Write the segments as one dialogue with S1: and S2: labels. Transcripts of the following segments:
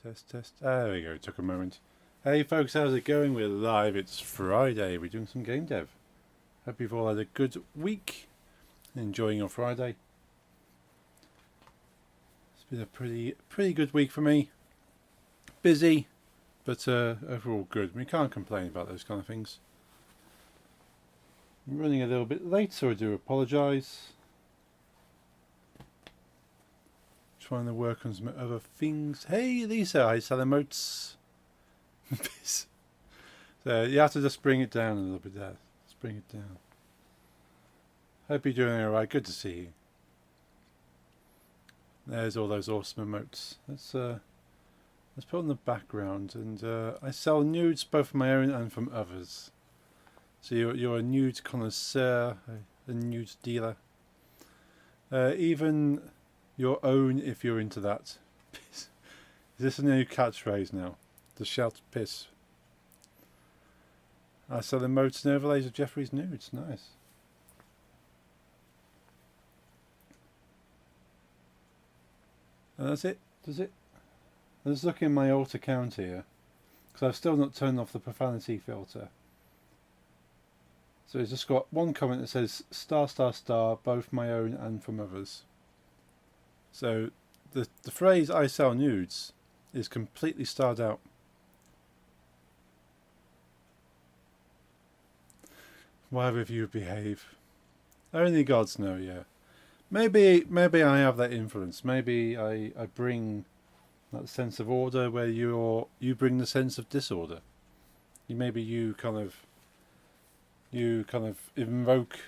S1: Test, test. There we go. Took a moment. Hey folks, how's it going? We're live. It's Friday. We're doing some game dev. Hope you've all had a good week. Enjoying your Friday. It's been a pretty good week for me. Busy, but overall good. We can't complain about those kind of things. I'm running a little bit late, so I do apologise. Trying to work on some other things. Hey Lisa, I sell emotes. So you have to just bring it down a little bit there. Just bring it down. Hope you're doing alright. Good to see you. There's all those awesome emotes. Let's put on the background. And I sell nudes both from my own and from others. So you're a nude connoisseur, a nude dealer. Even your own, if you're into that. Is this a new catchphrase now? To shout piss. I sell emotes and overlays of Jeffrey's nudes. Nice. And that's it. Does it? I'm just looking at my alt account here, because I've still not turned off the profanity filter. So it's just got one comment that says star star star, both my own and from others. So the phrase I sell nudes is completely starred out. Why have you behave? Only gods know, yeah. Maybe I have that influence. Maybe I bring that sense of order where you bring the sense of disorder. Maybe you kind of invoke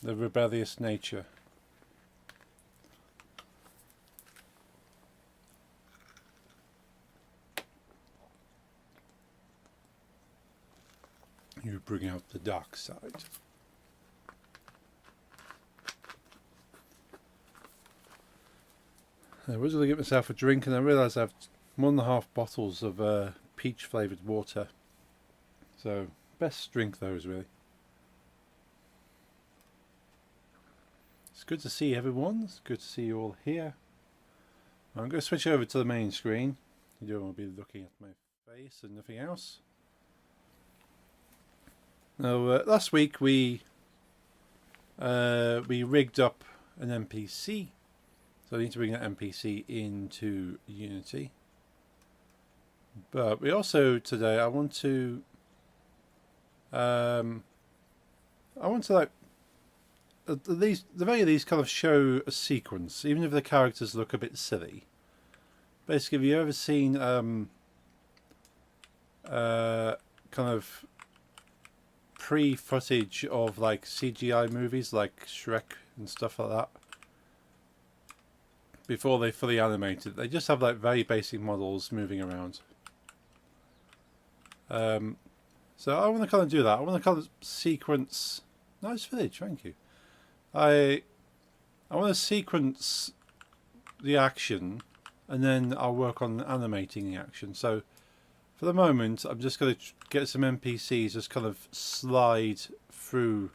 S1: the rebellious nature. You bring out the dark side. I was going to get myself a drink and I realised I have 1.5 bottles of peach flavoured water. So, best drink those really. It's good to see everyone. It's good to see you all here. I'm going to switch over to the main screen. You don't want to be looking at my face and nothing else. Now, last week we rigged up an NPC, so I need to bring that NPC into Unity. But we also today I want to like at least the very least kind of show a sequence, even if the characters look a bit silly. Basically, have you ever seen kind of pre-footage of like CGI movies like Shrek and stuff like that? Before they fully animated, they just have like very basic models moving around. So I want to kind of do that. I want to kind of sequence. Nice village, thank you. I want to sequence the action, and then I'll work on animating the action. So for the moment, I'm just going to get some NPCs just kind of slide through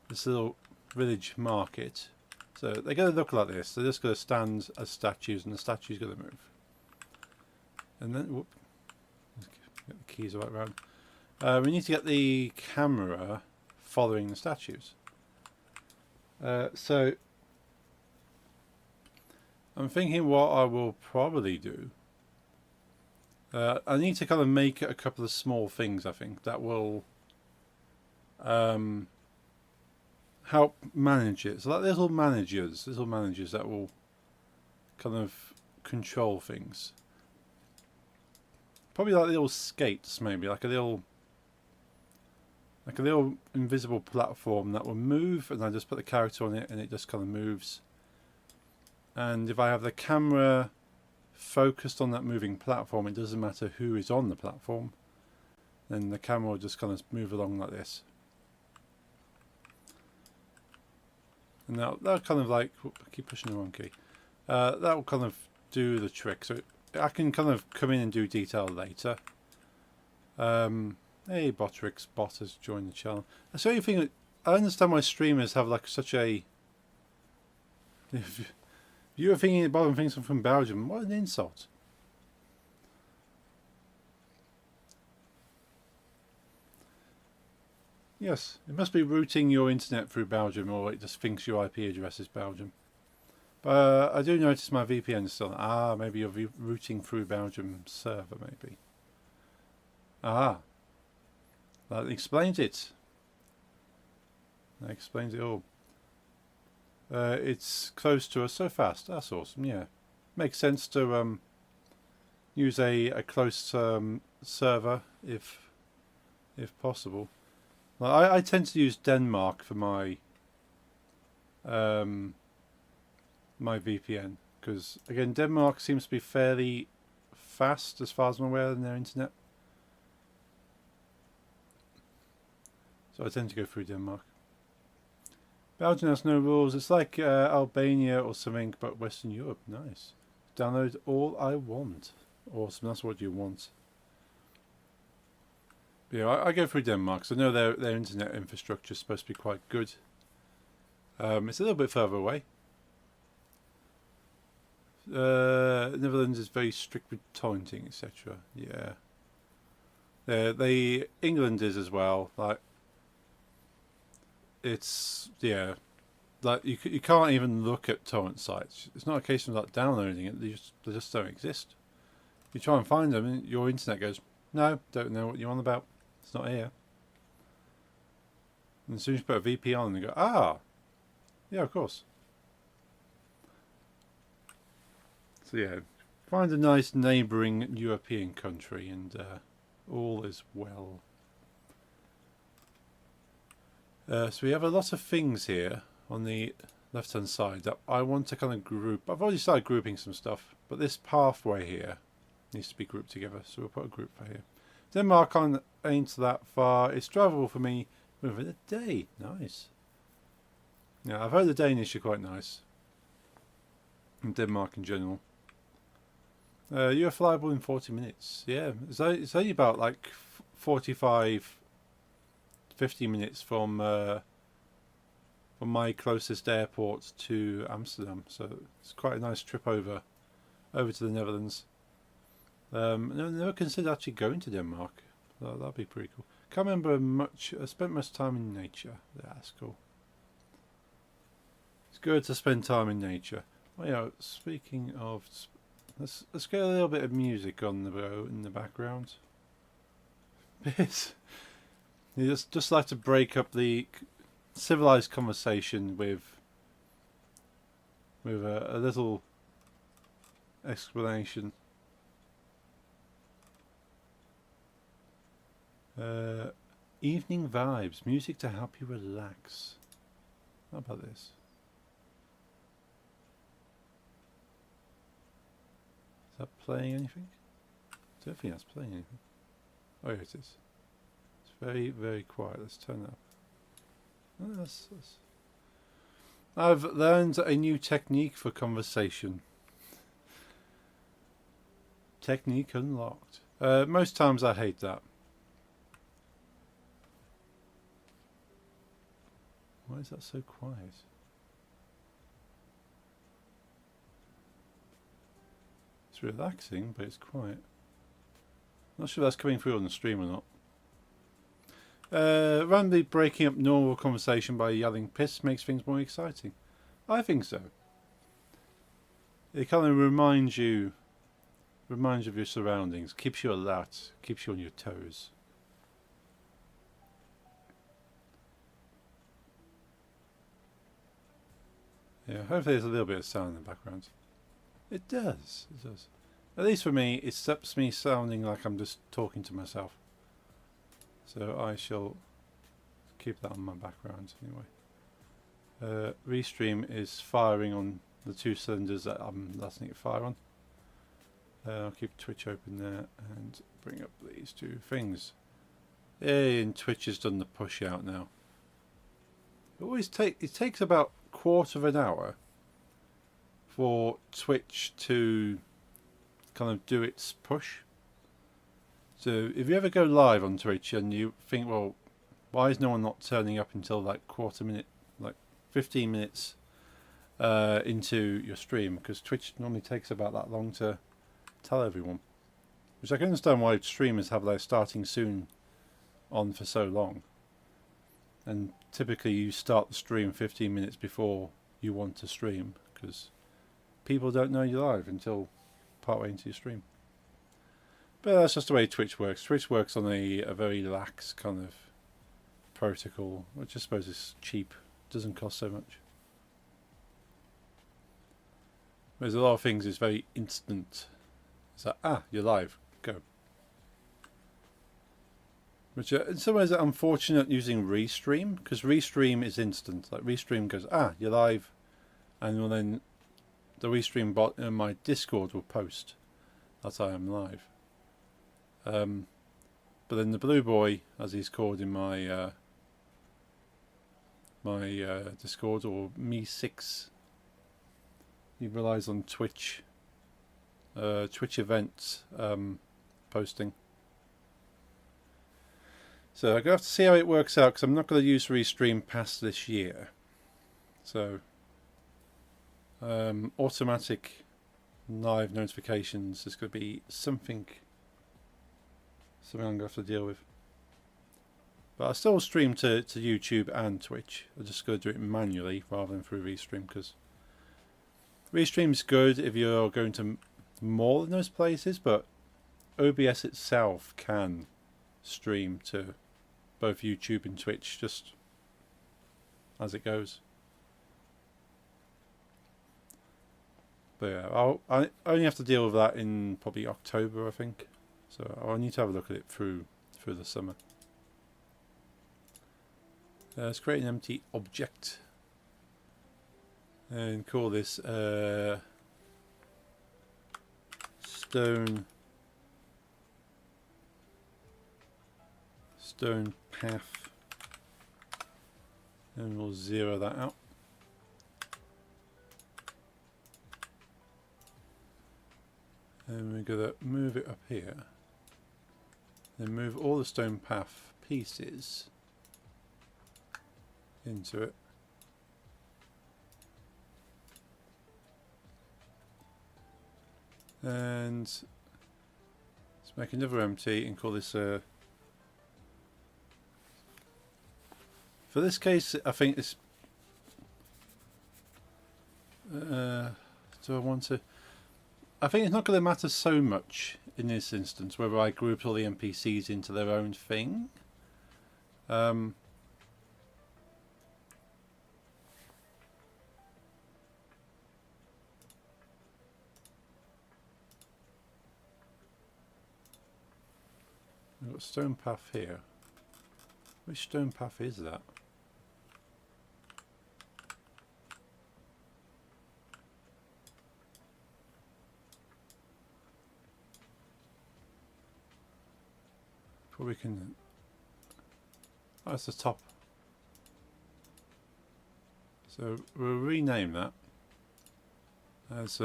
S1: this little village market. So they're going to look like this. They're just going to stand as statues, and the statue's going to move. And then, whoop, get the keys right around. We need to get the camera following the statues. So I'm thinking what I will probably do. I need to kind of make a couple of small things, I think, that will help manage it. So like little managers that will kind of control things. Probably like little skates, maybe like a little invisible platform that will move, and I just put the character on it and it just kind of moves. And if I have the camera focused on that moving platform, it doesn't matter who is on the platform, then the camera will just kind of move along like this. And that'll kind of like, whoop, I keep pushing the wrong key. That'll kind of do the trick. So I can kind of come in and do detail later. Hey, Botrix, bot has joined the channel. So you think I understand why streamers have like such a. If You were thinking about things from Belgium. What an insult. Yes, it must be routing your internet through Belgium, or it just thinks your IP address is Belgium. But I do notice my VPN is still... Ah, maybe you're routing through Belgium server, maybe. Ah, that explains it. That explains it all. It's close to us so fast. That's awesome, yeah. Makes sense to use a close server if possible. Well, I tend to use Denmark for my my VPN because again Denmark seems to be fairly fast as far as I'm aware in their internet. So I tend to go through Denmark. Belgium has no rules. It's like Albania or something, but Western Europe. Nice. Download all I want. Awesome. That's what you want. Yeah, I go through Denmark, so I know their internet infrastructure is supposed to be quite good. It's a little bit further away. Netherlands is very strict with torrenting, etc. Yeah. England is as well. Like, it's like you can't even look at torrent sites. It's not a case of like downloading it; they just don't exist. You try and find them, and your internet goes, "No, don't know what you're on about. It's not here." And as soon as you put a VPN on, they go, "Ah, yeah, of course." So yeah, find a nice neighbouring European country, and all is well. So we have a lot of things here on the left hand side that I want to kind of group. I've already started grouping some stuff, but this pathway here needs to be grouped together, so we'll put a group for here. Denmark ain't that far. It's drivable for me within a day. Nice. Yeah, I've heard the Danish are quite nice. And Denmark in general. You're flyable in 40 minutes. Yeah, it's only about like 45, 50 minutes from my closest airport to Amsterdam. So it's quite a nice trip over to the Netherlands. Never considered actually going to Denmark. That'd be pretty cool. Can't remember much. I spent much time in nature. Yeah, that's cool. It's good to spend time in nature. Well, yeah, speaking of, let's get a little bit of music on the go in the background. You just like to break up the civilized conversation with a little explanation. Evening vibes, music to help you relax. How about this? Is that playing anything? I don't think that's playing anything. Oh, yeah, it is. It's very, very quiet. Let's turn it up. Oh, I've learned a new technique for conversation. Technique unlocked. Most times I hate that. Why is that so quiet? It's relaxing, but it's quiet. Not sure if that's coming through on the stream or not. Randomly breaking up normal conversation by yelling piss makes things more exciting. I think so. It kind of reminds you of your surroundings, keeps you alert, keeps you on your toes. Yeah, hopefully there's a little bit of sound in the background. It does. It does. At least for me, it stops me sounding like I'm just talking to myself. So I shall keep that on my background anyway. Restream is firing on the two cylinders that I'm letting it fire on. I'll keep Twitch open there and bring up these two things. Yay, and Twitch has done the push out now. It takes about a quarter of an hour for Twitch to kind of do its push. So if you ever go live on Twitch and you think, well, why is no one not turning up until like quarter minute, like 15 minutes into your stream, because Twitch normally takes about that long to tell everyone. Which I can understand why streamers have their starting soon on for so long. And typically you start the stream 15 minutes before you want to stream, because people don't know you're live until partway into your stream. But that's just the way Twitch works. Twitch works on a very lax kind of protocol, which I suppose is cheap, doesn't cost so much. Whereas a lot of things is very instant. It's like, you're live, go. Which in some ways are unfortunate using Restream, because Restream is instant. Like Restream goes, you're live, and then the Restream bot in my Discord will post that I am live. But then the Blue Boy, as he's called in my Discord, or Me6, he relies on Twitch events posting. So I'm going to have to see how it works out, because I'm not going to use Restream past this year. So automatic live notifications is going to be something I'm going to have to deal with. But I still stream to YouTube and Twitch. I'm just going to do it manually rather than through Restream, because Restream's good if you're going to more than those places, but OBS itself can stream to both YouTube and Twitch just as it goes. But yeah, I only have to deal with that in probably October, I think. So I'll need to have a look at it through the summer. Let's create an empty object and call this stone path, and we'll zero that out. And we're going to move it up here, then move all the stone path pieces into it. And let's make another empty and call this for this case I think it's do I want to, I think it's not going to matter so much in this instance whether I group all the NPCs into their own thing. We've got stone path here. Which stone path is that? Probably can. Oh, that's the top. So we'll rename that as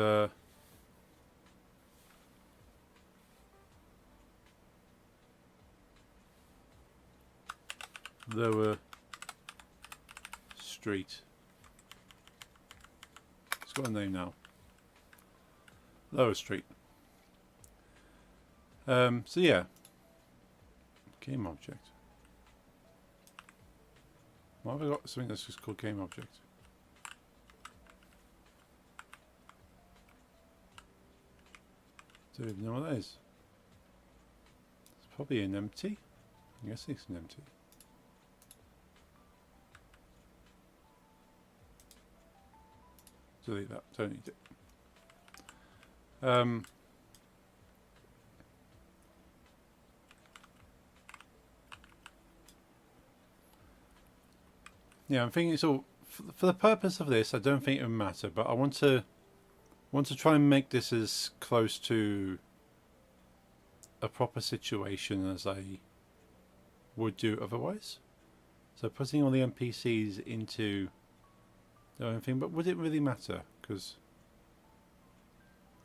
S1: Lower Street. It's got a name now. Lower Street. So yeah. Game object. Why have I got something that's just called game object? Do you know what that is? It's probably an empty. I guess it's an empty. Delete that, don't need it. Yeah, I'm thinking so. For the purpose of this, I don't think it would matter, but I want to try and make this as close to a proper situation as I would do otherwise. So putting all the NPCs into their own thing, but would it really matter? Because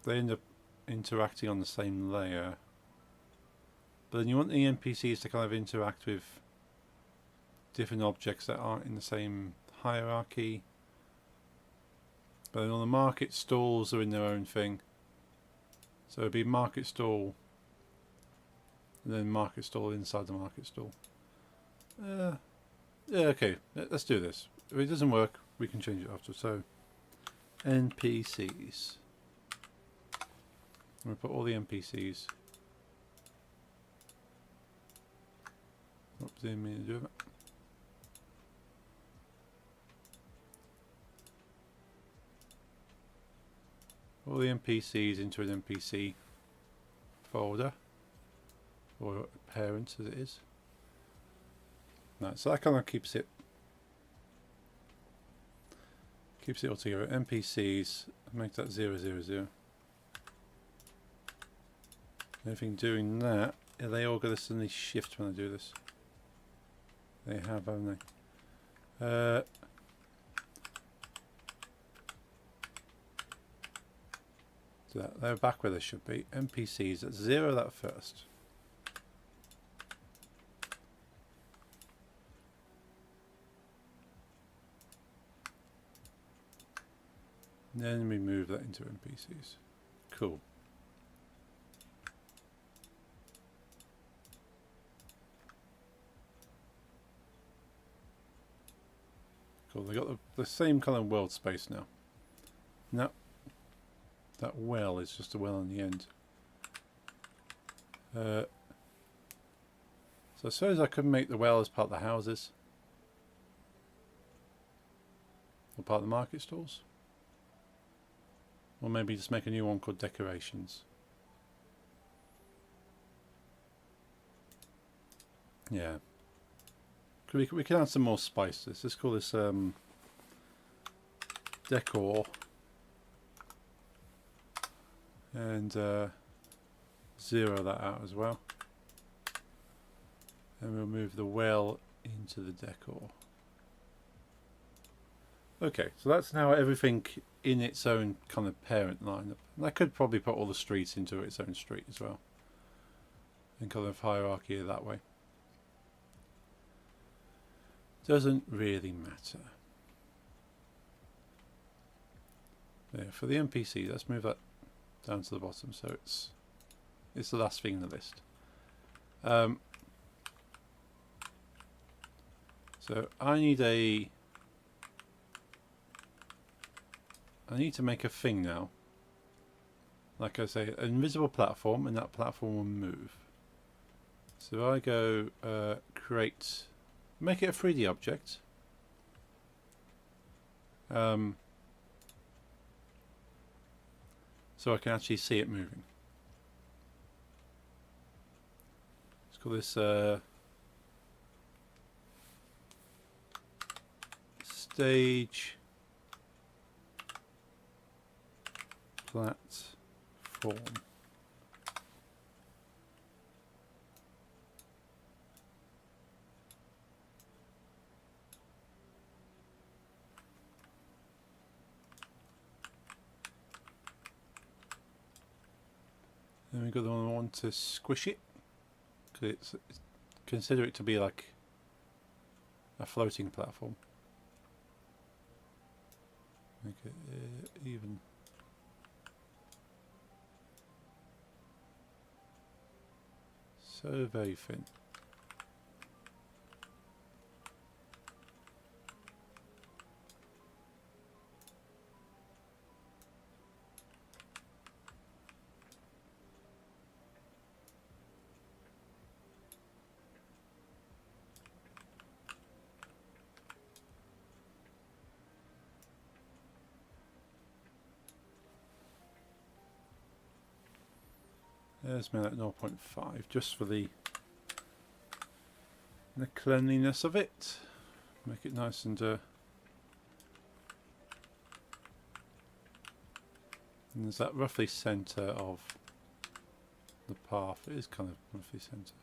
S1: they end up interacting on the same layer. But then you want the NPCs to kind of interact with different objects that aren't in the same hierarchy. But then all the market stalls are in their own thing. So it'd be market stall, and then market stall inside the market stall. Yeah, okay, let's do this. If it doesn't work, we can change it after. So, NPCs. I'm going to put all the NPCs. Oops, didn't mean to do that. All the NPCs into an NPC folder, or parent as it is. No, so that kind of keeps it all together. NPCs, make that 000. Anything doing that, are they all going to suddenly shift when I do this? They have, haven't they? So they're back where they should be. NPCs, let's 0 that first. And then we move that into NPCs. Cool. Cool, they got the same kind of world space now. No. That well is just a well on the end. So I suppose I could make the well as part of the houses. Or part of the market stalls. Or maybe just make a new one called decorations. Yeah. We can add some more spice to this. Let's call this decor. And 0 that out as well. And we'll move the well into the decor. Okay, so that's now everything in its own kind of parent lineup. And I could probably put all the streets into its own street as well. And kind of hierarchy it that way. Doesn't really matter. There, for the NPC, let's move that down to the bottom so it's the last thing in the list. So I need to make a thing now. Like I say, an invisible platform, and that platform will move. So I go create, make it a 3D object. So I can actually see it moving. Let's call this stage platform. Then we've got the one we want to squish it, because consider it to be like a floating platform. Make it even. So very thin. Let's make that 0.5 just for the cleanliness of it. Make it nice and there's that roughly centre of the path. It is kind of roughly centre.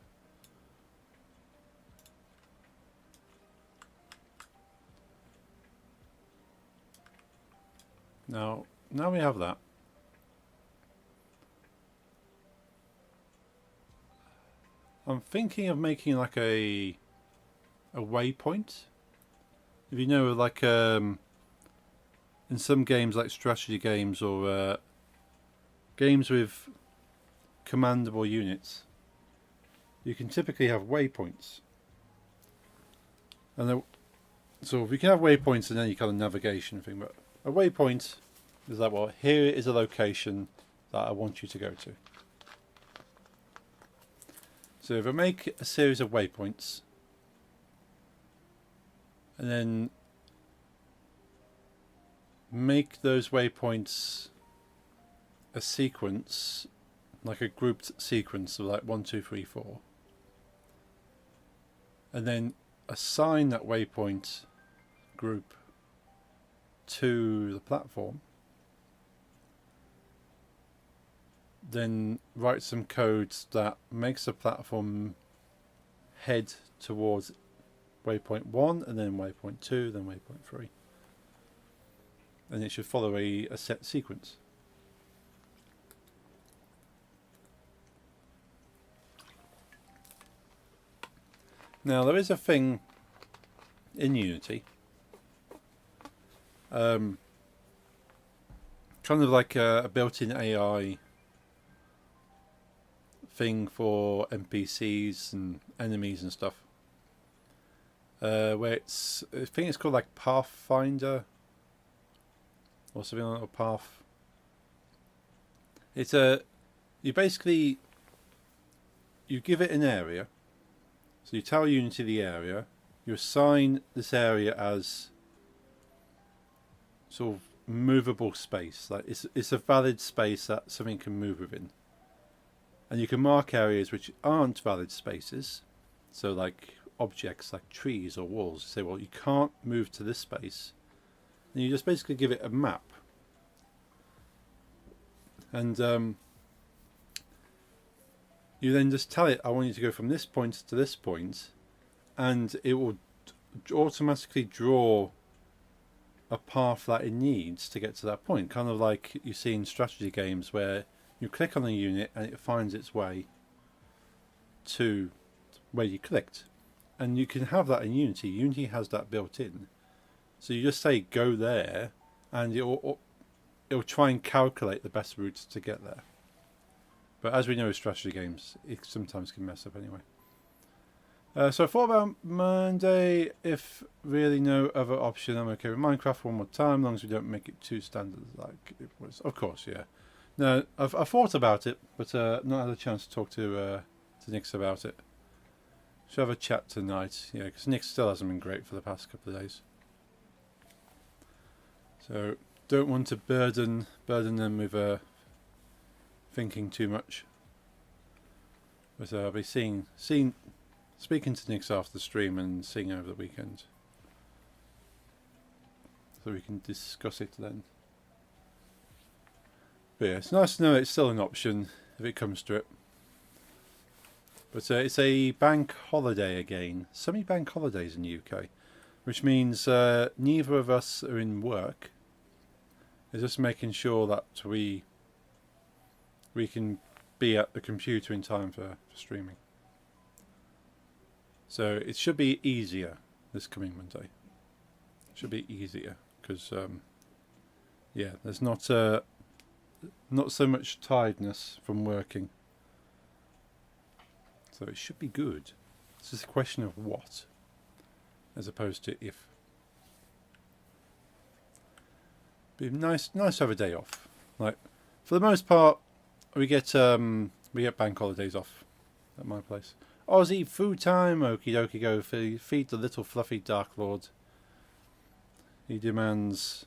S1: Now we have that. I'm thinking of making like a waypoint. If you know, like in some games like strategy games or games with commandable units, you can typically have waypoints. And so we can have waypoints in any kind of navigation thing, but a waypoint is like, well, here is a location that I want you to go to. So if I make a series of waypoints, and then make those waypoints a sequence, like a grouped sequence of like 1, 2, 3, 4, and then assign that waypoint group to the platform, then write some codes that makes the platform head towards waypoint 1 and then waypoint 2, then waypoint 3. And it should follow a set sequence. Now there is a thing in Unity, kind of like a built-in AI thing for NPCs and enemies and stuff, where I think it's called like Pathfinder or something like a path. It's you basically, you give it an area, so you tell Unity the area, you assign this area as sort of movable space, like it's a valid space that something can move within. And you can mark areas which aren't valid spaces, so like objects like trees or walls. You say, well, you can't move to this space, and you just basically give it a map. And you then just tell it, I want you to go from this point to this point, and it will automatically draw a path that it needs to get to that point. Kind of like you see in strategy games where you click on a unit and it finds its way to where you clicked. And you can have that in Unity. Unity has that built in. So you just say go there, and it'll try and calculate the best routes to get there. But as we know with strategy games, it sometimes can mess up anyway. So I thought about Monday. If really no other option, I'm okay with Minecraft one more time, as long as we don't make it too standard like it was. Of course, yeah. No, I've thought about it, but not had a chance to talk to Nix about it. Should have a chat tonight, yeah, because Nix still hasn't been great for the past couple of days. So don't want to burden them with thinking too much. But I'll be speaking to Nix after the stream and seeing over the weekend, so we can discuss it then. But yeah, it's nice to know it's still an option if it comes to it. But it's a bank holiday again. So many bank holidays in the UK, which means neither of us are in work. It's just making sure that we can be at the computer in time for streaming. So it should be easier this coming Monday. It should be easier because yeah, there's not so much tiredness from working. So it should be good. It's just a question of what, as opposed to if. Be nice to have a day off. Like, for the most part, we get bank holidays off at my place. Aussie food time. Okie dokie, go feed the little fluffy Dark Lord. He demands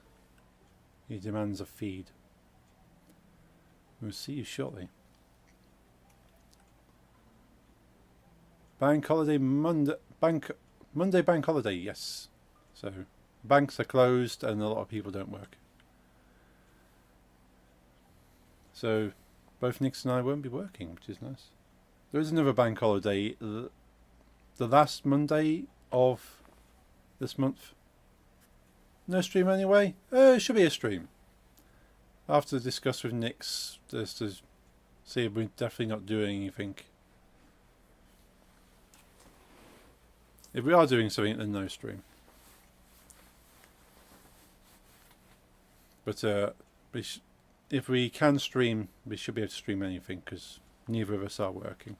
S1: a feed. We'll see you shortly. Bank holiday Monday. Monday bank holiday. Yes. So banks are closed and a lot of people don't work. So both Nix and I won't be working, which is nice. There is another bank holiday, the last Monday of this month. No stream anyway? It should be a stream. I'll have to discuss with Nix just to see if we're definitely not doing anything. If we are doing something, then no stream. But if we can stream, we should be able to stream anything because neither of us are working.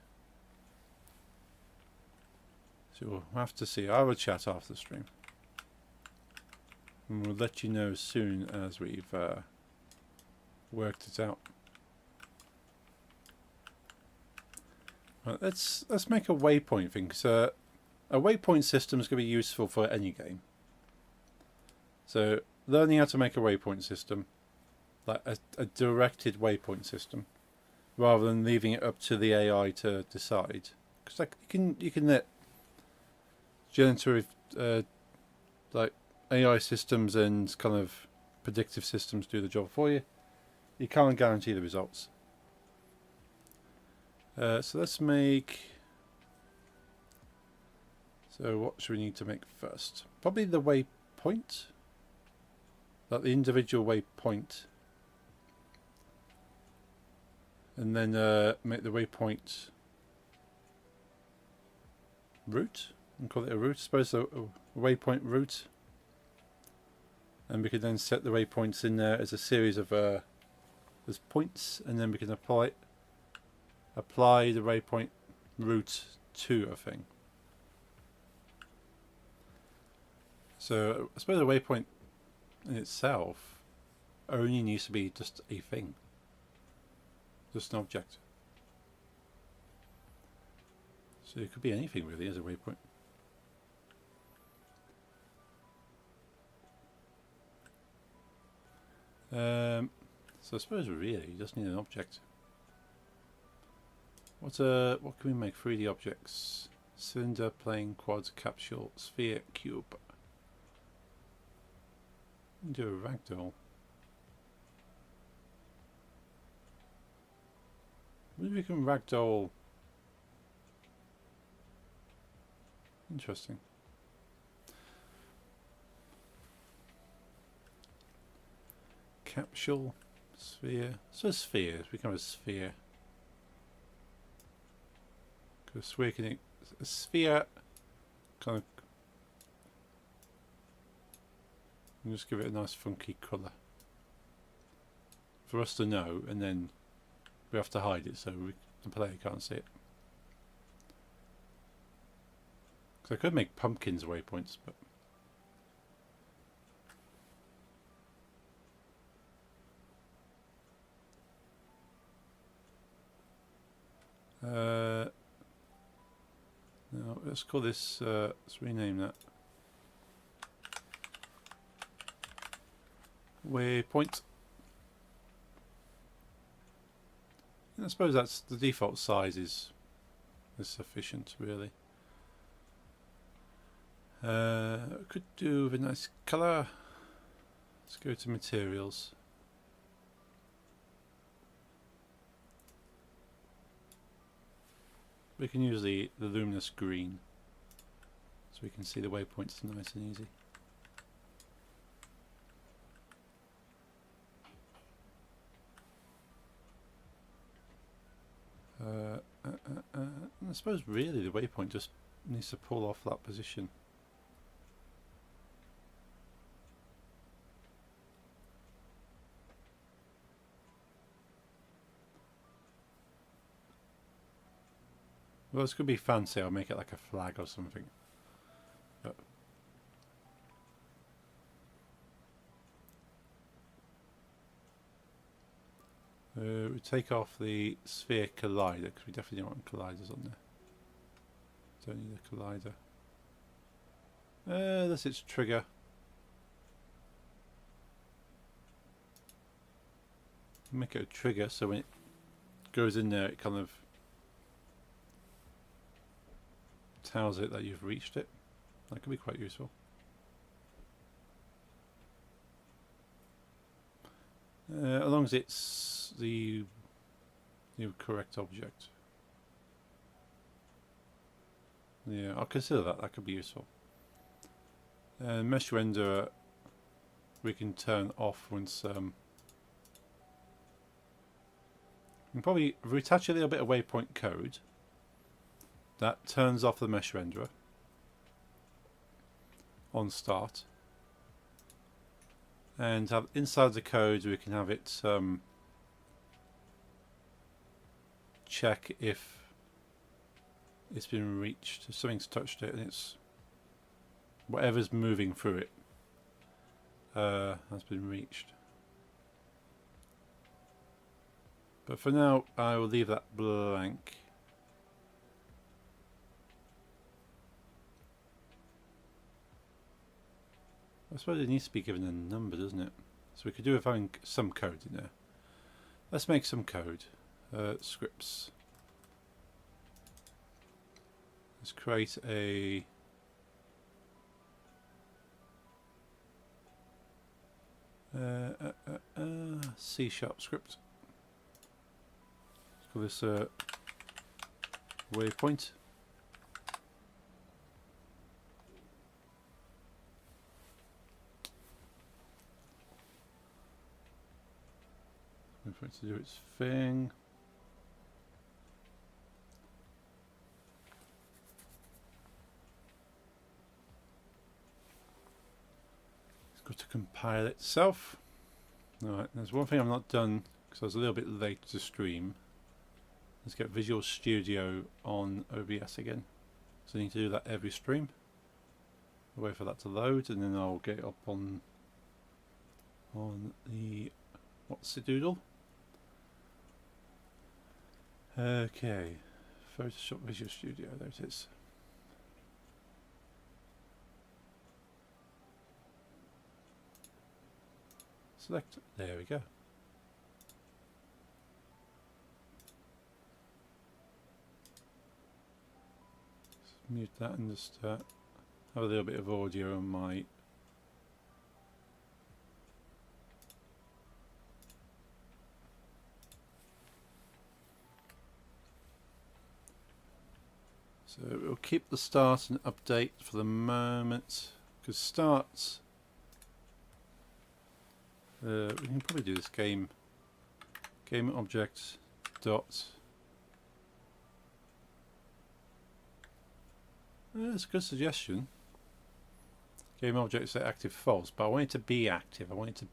S1: So we'll have to see. I will chat after the stream. And we'll let you know as soon as we've worked it out. Right, let's make a waypoint thing, because a waypoint system is going to be useful for any game. So learning how to make a waypoint system, like a directed waypoint system, rather than leaving it up to the AI to decide. Because like you can let generative like AI systems and kind of predictive systems do the job for you. You can't guarantee the results. So let's make. So what should we need to make first? Probably the waypoint, like the individual waypoint, and then make the waypoint route and call it a route. I suppose a waypoint route, and we could then set the waypoints in there as a series of as points, and then we can apply the waypoint route to a thing. So I suppose a waypoint in itself only needs to be just a thing, just an object. So it could be anything really as a waypoint. So I suppose really you just need an object. What can we make? 3D objects: cylinder, plane, quad, capsule, sphere, cube. Do a ragdoll. Maybe we can ragdoll. Interesting. Capsule, sphere. So spheres become a sphere. Because we can a sphere kind of. And just give it a nice funky colour for us to know, and then we have to hide it so the player can't see it. Because I could make pumpkins waypoints, but no, let's call this, let's rename that waypoint. And I suppose that's the default size is sufficient really. Could do with a nice colour. Let's go to materials. We can use the luminous green so we can see the waypoints nice and easy. I suppose really the waypoint just needs to pull off that position. Well, this could be fancy. I'll make it like a flag or something. But we take off the sphere collider because we definitely don't want colliders on there. Don't need a collider. That's its trigger. Make it a trigger so when it goes in there, it kind of tells it that you've reached it. That could be quite useful. As long as it's the correct object. Yeah, I'll consider that. That could be useful. Mesh renderer we can turn off once. We can probably retouch a little bit of waypoint code. That turns off the mesh renderer on start. and have inside the code we can have it check if it's been reached, if something's touched it and it's whatever's moving through it has been reached. But for now I will leave that blank. I suppose it needs to be given a number, doesn't it? So we could do with having some code in there. Let's make some code. Scripts. Let's create a C# script. Let's call this waypoint. Wait for it to do its thing. It's got to compile itself. Alright, there's one thing I've not done because I was a little bit late to stream. Let's get Visual Studio on OBS again. So I need to do that every stream. I'll wait for that to load and then I'll get it up on the what's the doodle? Okay, Photoshop Visual Studio, there it is. Select, there we go. Just mute that and just have a little bit of audio on my so we'll keep the start and update for the moment, because start we can probably do this game object dot that's a good suggestion. Game object say active false, but I want it to be active. I want it to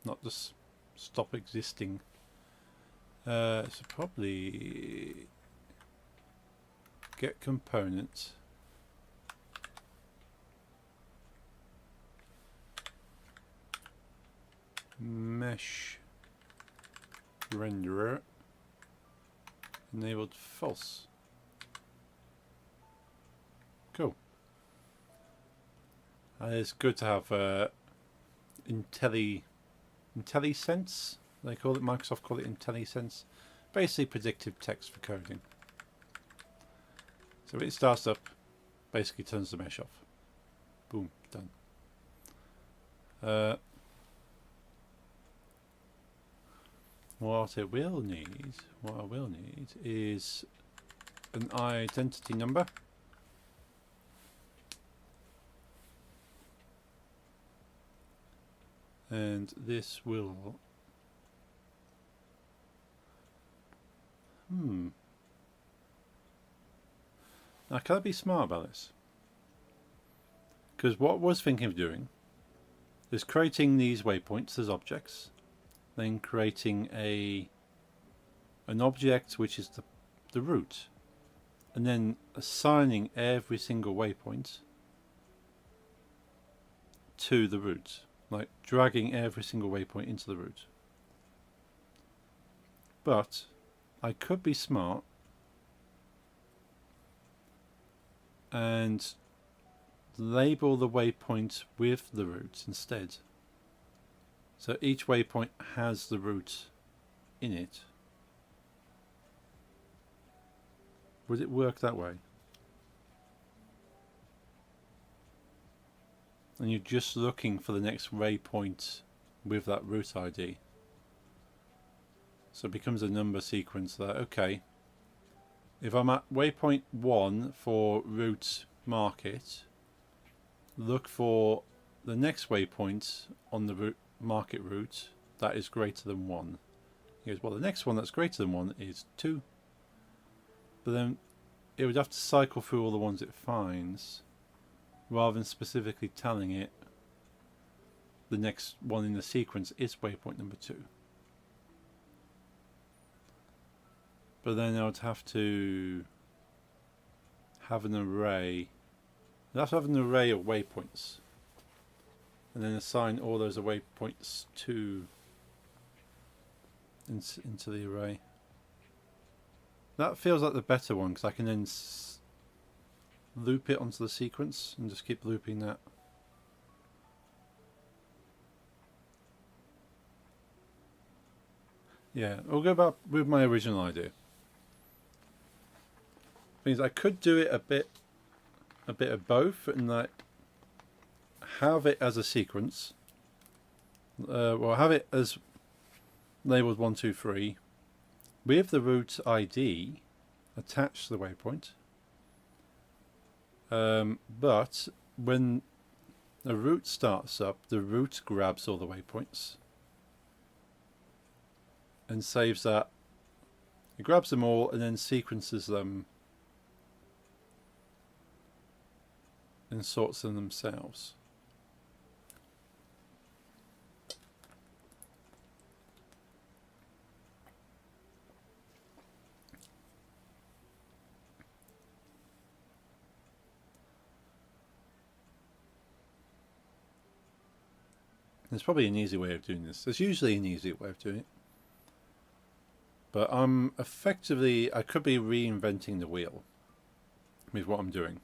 S1: not just stop existing. So probably get component mesh renderer enabled false. Cool. It's good to have IntelliSense. They call it, Microsoft call it IntelliSense. Basically predictive text for coding. So when it starts up, basically turns the mesh off. Boom, done. What I will need is an identity number. And this will now can I be smart about this? Because what I was thinking of doing is creating these waypoints as objects, then creating an object which is the root, and then assigning every single waypoint to the root, like dragging every single waypoint into the root. But I could be smart and label the waypoint with the root instead. So each waypoint has the root in it. Would it work that way? And you're just looking for the next waypoint with that root ID. So it becomes a number sequence that, okay, if I'm at waypoint 1 for root market, look for the next waypoint on the market route that is greater than 1. He goes, well, the next one that's greater than 1 is 2. But then it would have to cycle through all the ones it finds, rather than specifically telling it the next one in the sequence is waypoint number 2. But then I would have to have an array. I'd have to have an array of waypoints, and then assign all those waypoints to into the array. That feels like the better one, because I can then loop it onto the sequence and just keep looping that. Yeah, I'll go back with my original idea. Means I could do it a bit of both, and like have it as a sequence. Well, have it as labeled 1, 2, 3 with the route ID attached to the waypoint. But when the route starts up, the route grabs all the waypoints and saves that. It grabs them all and then sequences them and sorts them themselves. There's probably an easy way of doing this. There's usually an easy way of doing it. But I'm effectively, I could be reinventing the wheel with what I'm doing.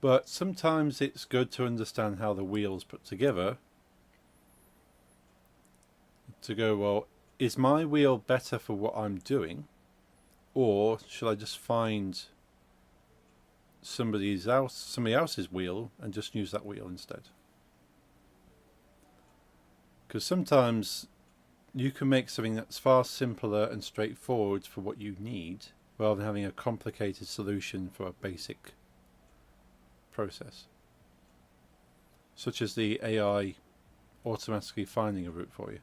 S1: But sometimes it's good to understand how the wheel's put together. To go, well, is my wheel better for what I'm doing? Or should I just find somebody else's wheel and just use that wheel instead? Because sometimes you can make something that's far simpler and straightforward for what you need, rather than having a complicated solution for a basic process. Such as the AI automatically finding a route for you.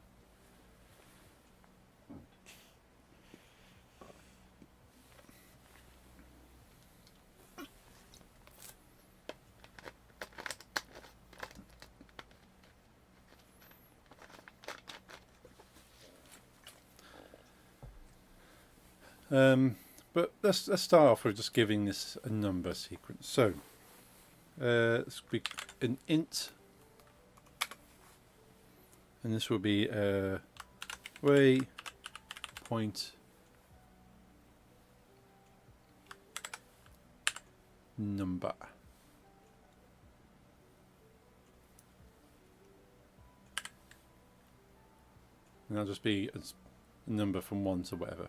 S1: But let's start off with just giving this a number sequence. So this will be an int, and this will be a waypoint number. And that'll just be a number from 1 to whatever.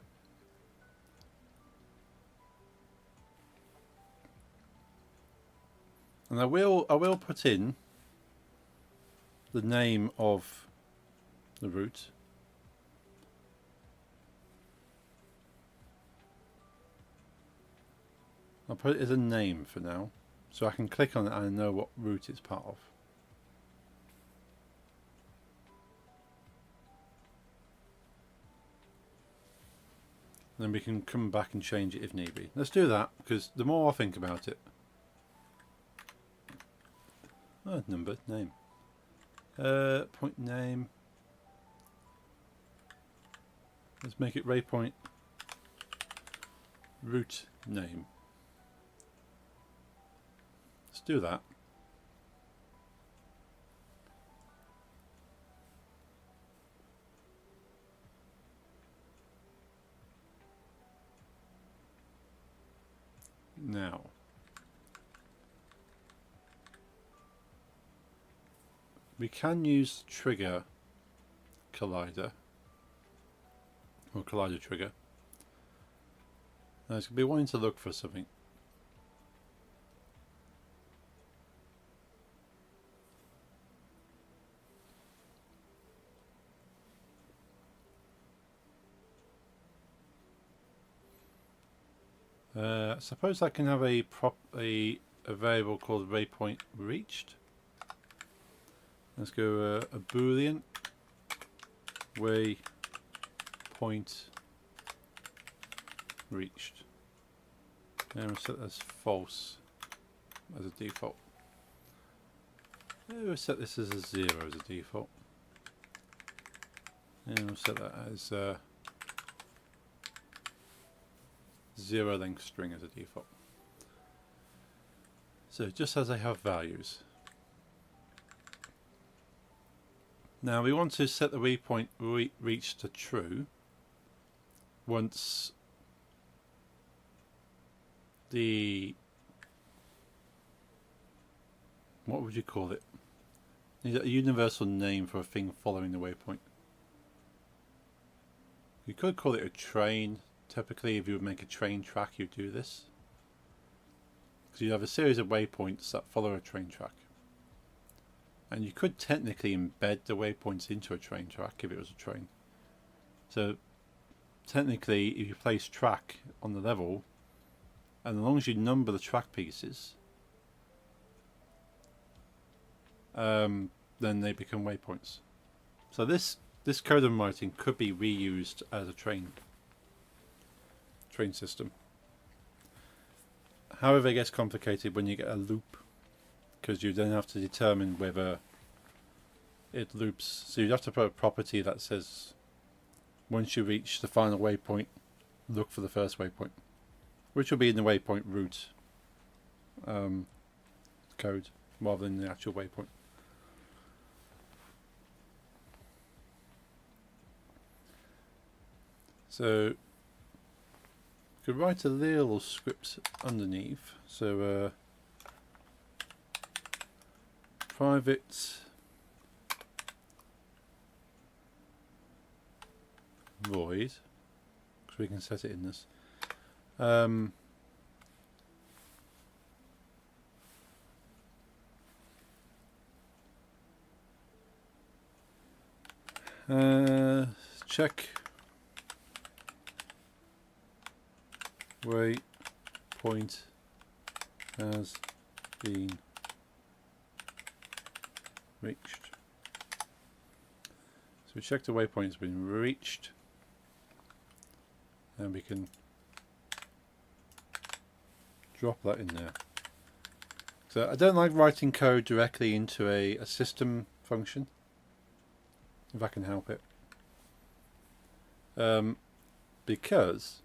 S1: And I will put in the name of the route. I'll put it as a name for now, so I can click on it and know what route it's part of. Then we can come back and change it if need be. Let's do that, because the more I think about it, number, name. Point name. Let's make it waypoint route name. Let's do that. Now, we can use trigger collider or collider trigger. Now it's going to be wanting to look for something. Suppose I can have a variable called waypoint reached. Let's go a boolean waypoint reached, and we'll set that as false as a default. We'll set this as a 0 as a default. And we'll set that as 0 length string as a default. So just as they have values. Now we want to set the waypoint reach to true once the, what would you call it? Need a universal name for a thing following the waypoint. You could call it a train. Typically, if you would make a train track, you'd do this. Because you have a series of waypoints that follow a train track. And you could technically embed the waypoints into a train track if it was a train. So technically, if you place track on the level, and as long as you number the track pieces, then they become waypoints. So this code I'm writing could be reused as a train system. However, it gets complicated when you get a loop, because you then have to determine whether it loops. So you'd have to put a property that says once you reach the final waypoint, look for the first waypoint, which will be in the waypoint route code rather than the actual waypoint. So could write a little script underneath. So private void, because we can set it in this. Check waypoint has been reached. So we check the waypoint has been reached, and we can drop that in there. So I don't like writing code directly into a system function, if I can help it, because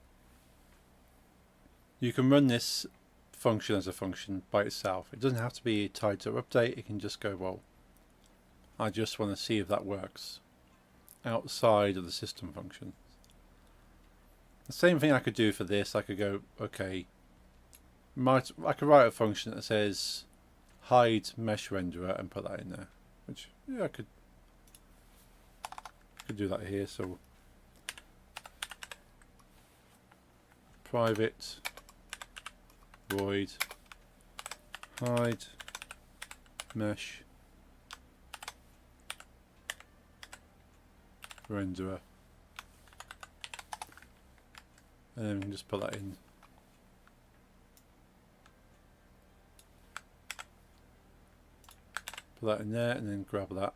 S1: you can run this function as a function by itself. It doesn't have to be tied to update. It can just go, well, I just want to see if that works outside of the system function. The same thing I could do for this. I could go, okay, I could write a function that says hide mesh renderer and put that in there, which, yeah, I could do that here. So private void hide mesh renderer, and then we can just put that in. Put that in there and then grab that.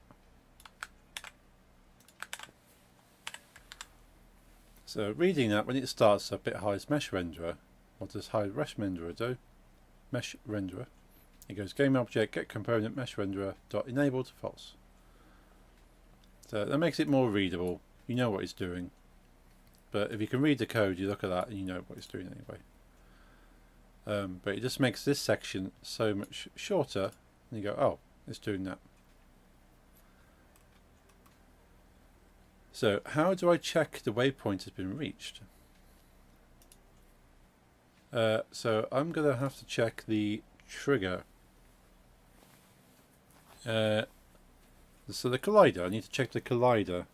S1: So reading that, when it starts up, it hides mesh renderer. What does hide mesh renderer do? Mesh renderer. It goes game object get component mesh renderer dot enable to false. So that makes it more readable. You know what it's doing. But if you can read the code, you look at that and you know what it's doing anyway. But it just makes this section so much shorter, and you go, oh, it's doing that. So how do I check the waypoint has been reached? So I'm going to have to check the trigger. So the collider, I need to check the collider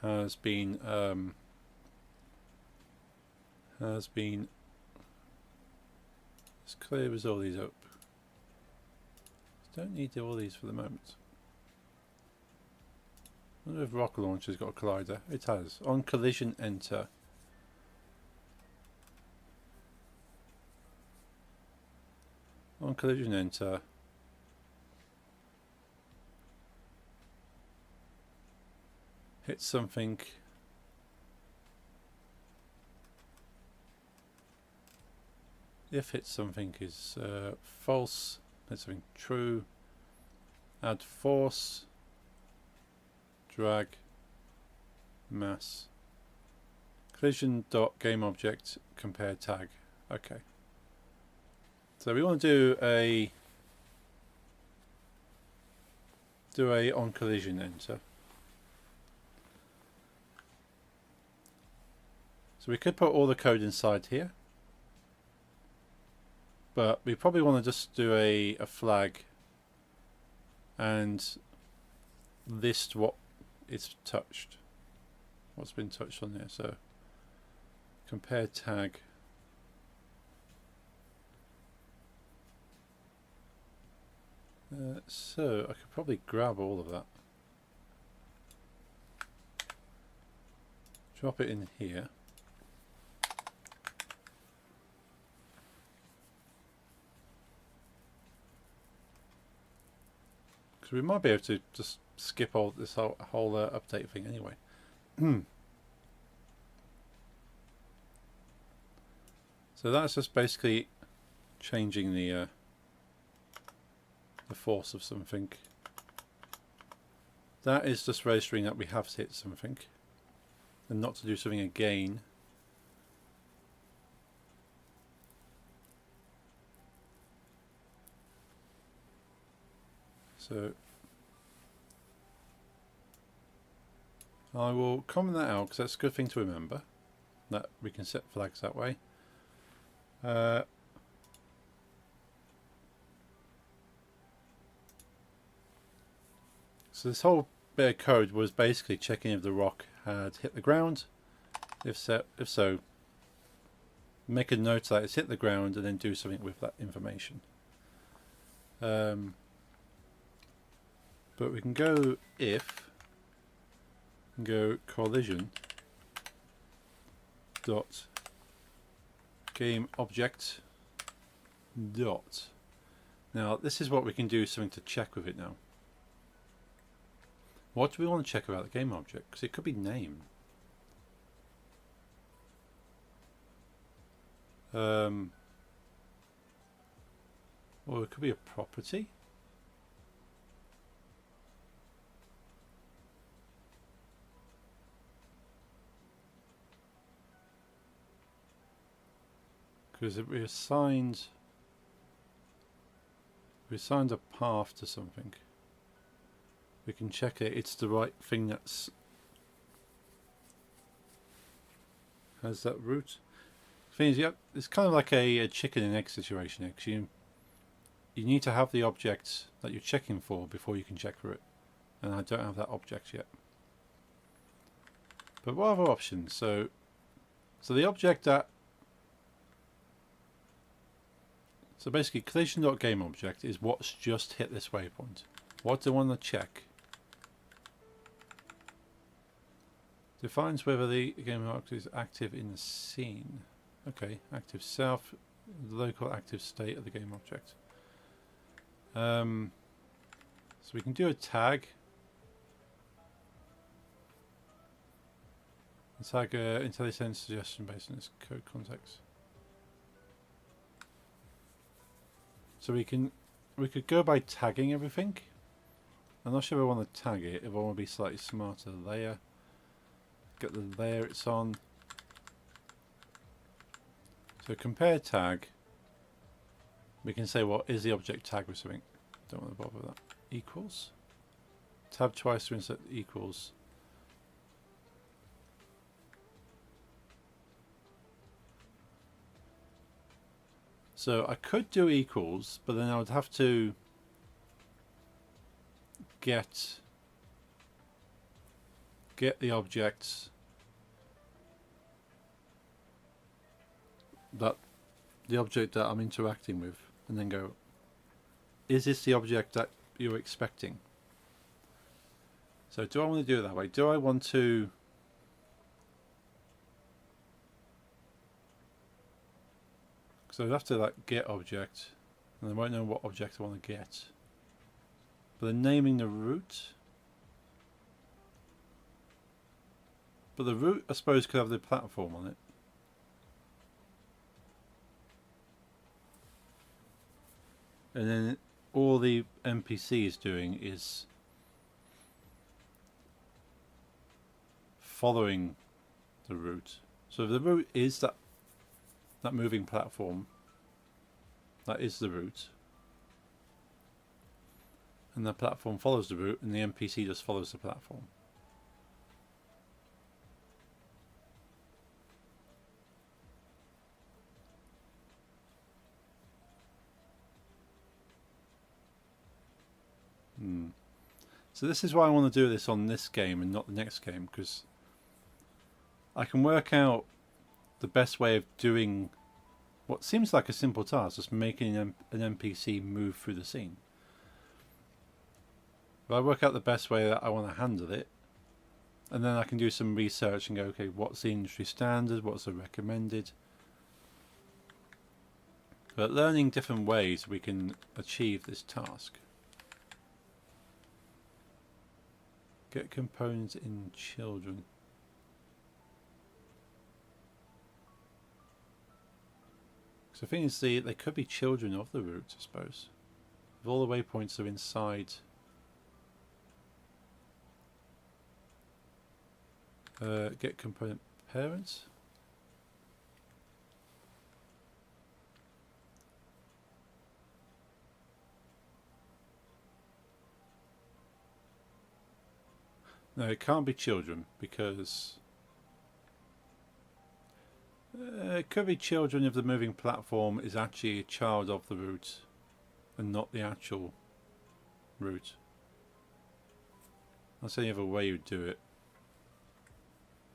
S1: has been let's clear all these up. Don't need all these for the moment. I wonder if rocket launcher's got a collider. It has. On collision enter. On collision enter. Hit something. If hit something is false, hit something true. add force, drag, mass, collision dot game object compare tag. Okay. So we want to do a on collision enter. So we could put all the code inside here, but we probably want to just do a flag and list what is touched, what's been touched on there. So compare tag. So I could probably grab all of that, drop it in here. Because we might be able to just skip all this whole update thing anyway. So that's just basically changing the force of something. That is just registering that we have hit something and not to do something again. So I will comment that out because that's a good thing to remember, that we can set flags that way. So this whole bit of code was basically checking if the rock had hit the ground. If so, make a note that it's hit the ground and then do something with that information. But we can go if, and go collision dot game object dot. Now this is what we can do something to check with it now. What do we want to check about the game object? Because it could be name. Or it could be a property. Because if we assigned a path to something, we can check it's the right thing that's has that root. Thing is, yeah, it's kind of like a chicken and egg situation. Actually, you need to have the object that you're checking for before you can check for it, and I don't have that object yet. But what other options? So the object that basically collision.gameObject is what's just hit this waypoint. What do I want to check? Defines whether the game object is active in the scene. Okay, active self, local active state of the game object. So we can do a tag. A tag IntelliSense suggestion based on this code context. So we could go by tagging everything. I'm not sure if I want to tag it, if I want to be slightly smarter. Layer. Get the layer it's on. So compare tag. We can say, well, is the object tagged with something? Don't want to bother with that. Equals. Tab twice to insert equals. So I could do equals, but then I would have to get the objects that I'm interacting with, and then go, is this the object that you're expecting? So do I want to do it that way? Do I want to so I'd have to like get object, and I won't know what object I want to get. But then naming the root. But the root, I suppose, could have the platform on it. And then all the NPC is doing is following the route. So if the route is that moving platform, that is the route, and the platform follows the route, and the NPC just follows the platform. So this is why I want to do this on this game and not the next game, because I can work out the best way of doing what seems like a simple task, just making an NPC move through the scene. But I work out the best way that I want to handle it, and then I can do some research and go, okay, what's the industry standard, what's the recommended. But learning different ways we can achieve this task. Get components in children. So the thing is, they could be children of the route, I suppose. If all the waypoints are inside. Get component parents. No, it can't be children, because it could be children if the moving platform is actually a child of the route and not the actual route. That's the only other way you'd do it.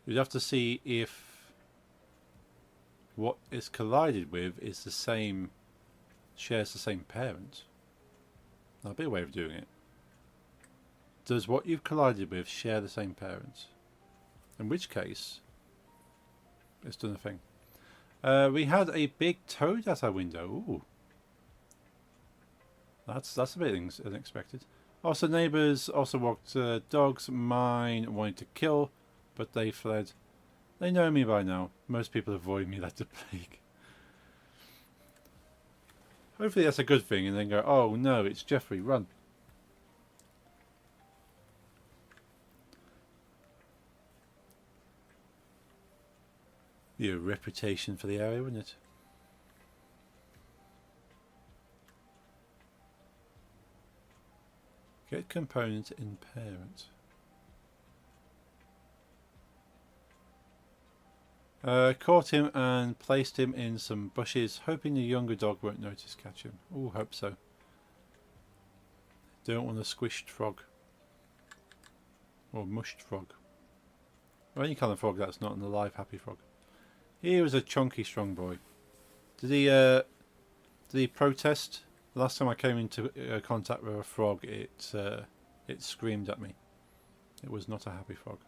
S1: You'd have to see if what it's collided with is the same, shares the same parent. That'd be a way of doing it. Does what you've collided with share the same parents? In which case, it's done a thing. We had a big toad at our window. Ooh. That's a bit unexpected. Also, neighbours also walked dogs. Mine wanted to kill, but they fled. They know me by now. Most people avoid me like the plague. Hopefully that's a good thing, and then go, oh no, it's Jeffrey, run. Be a reputation for the area, wouldn't it? Get component in parent. Caught him and placed him in some bushes, hoping the younger dog won't notice catch him. Oh, hope so. Don't want a squished frog. Or mushed frog. Or any kind of frog that's not an alive, happy frog. He was a chunky, strong boy. Did he protest? The last time I came into contact with a frog, it screamed at me. It was not a happy frog.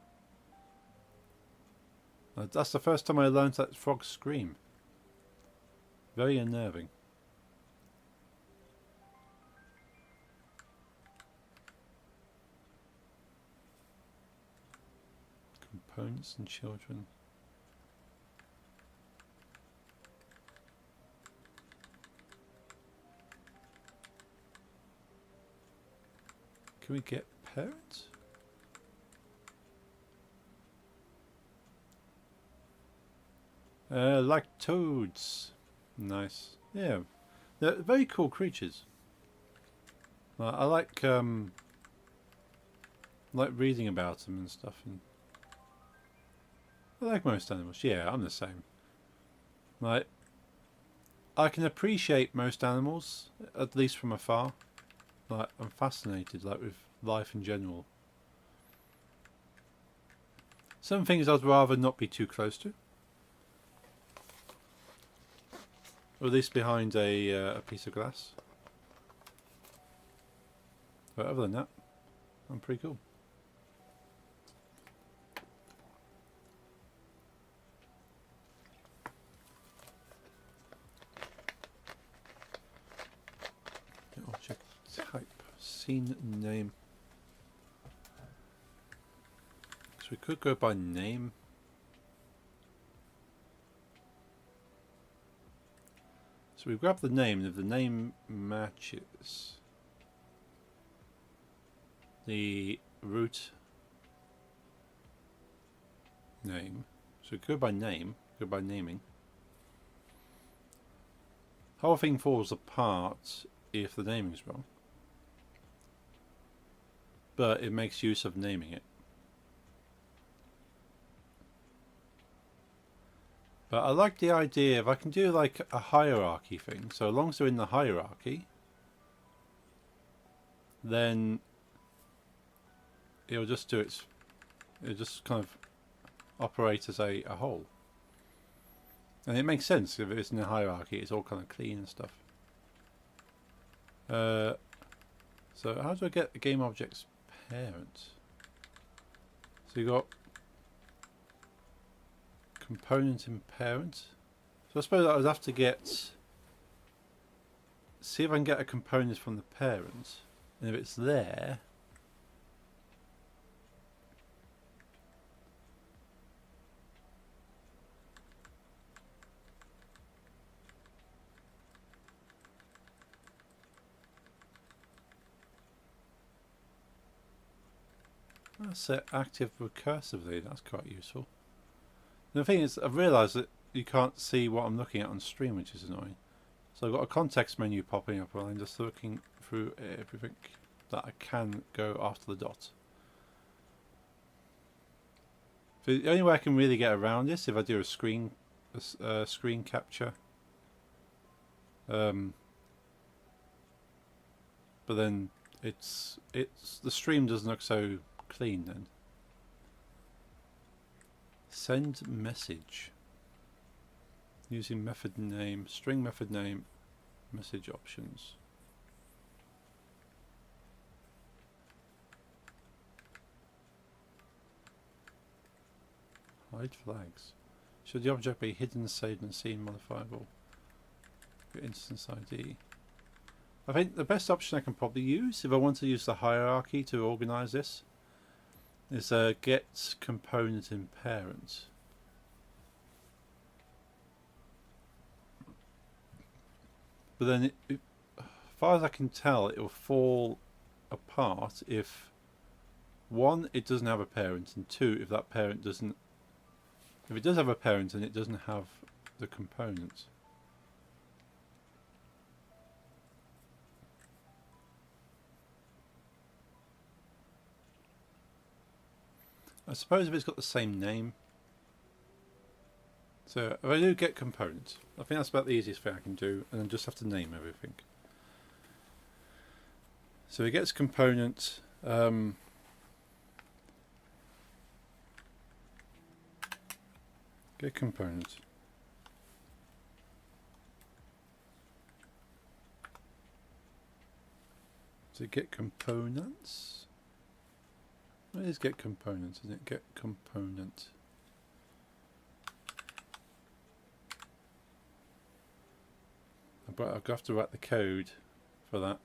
S1: That's the first time I learned that frogs scream. Very unnerving. Components and children. Can we get parents? Like toads. Nice. Yeah. They're very cool creatures. I like reading about them and stuff. And I like most animals. Yeah, I'm the same. Like, I can appreciate most animals, at least from afar. Like, I'm fascinated, like, with life in general. Some things I'd rather not be too close to. Or at least behind a piece of glass. But other than that, I'm pretty cool. Object type, scene name. So we could go by name. So we grab the name, and if the name matches, the root name. So go by name, go by naming. Whole thing falls apart if the naming's wrong, but it makes use of naming it. But I like the idea if I can do like a hierarchy thing. So as long as they're in the hierarchy, then it'll just do its. It'll just kind of operate as a whole. And it makes sense if it's in a hierarchy. It's all kind of clean and stuff. So how do I get the game object's parent? So you got component in parent. So I suppose I would have to see if I can get a component from the parent, and if it's there, I'll set active recursively. That's quite useful. The thing is, I've realised that you can't see what I'm looking at on stream, which is annoying. So I've got a context menu popping up while I'm just looking through everything that I can go after the dot. So the only way I can really get around this if I do a screen capture. But then the stream doesn't look so clean then. Send message using method name, string method name, message options. Hide flags. Should the object be hidden, saved and seen modifiable? Instance ID. I think the best option I can probably use if I want to use the hierarchy to organize this is get component in parent. But then, as far as I can tell, it will fall apart if 1, it doesn't have a parent, and 2, if that parent doesn't. If it does have a parent and it doesn't have the component. I suppose if it's got the same name. So if I do get components, I think that's about the easiest thing I can do, and then just have to name everything. So it gets component. Get component. So get components. What is get component? Isn't it get component? But I'll have to write the code for that.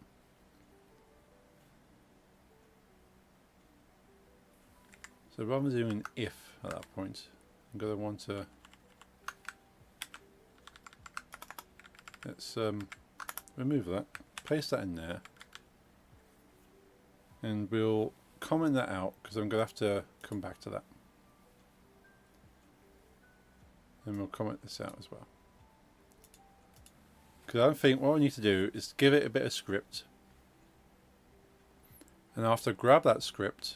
S1: So rather than doing if at that point, I'm going to want to let's remove that, paste that in there, and we'll comment that out because I'm going to have to come back to that. And we'll comment this out as well. Because I think what we need to do is give it a bit of script, and after grab that script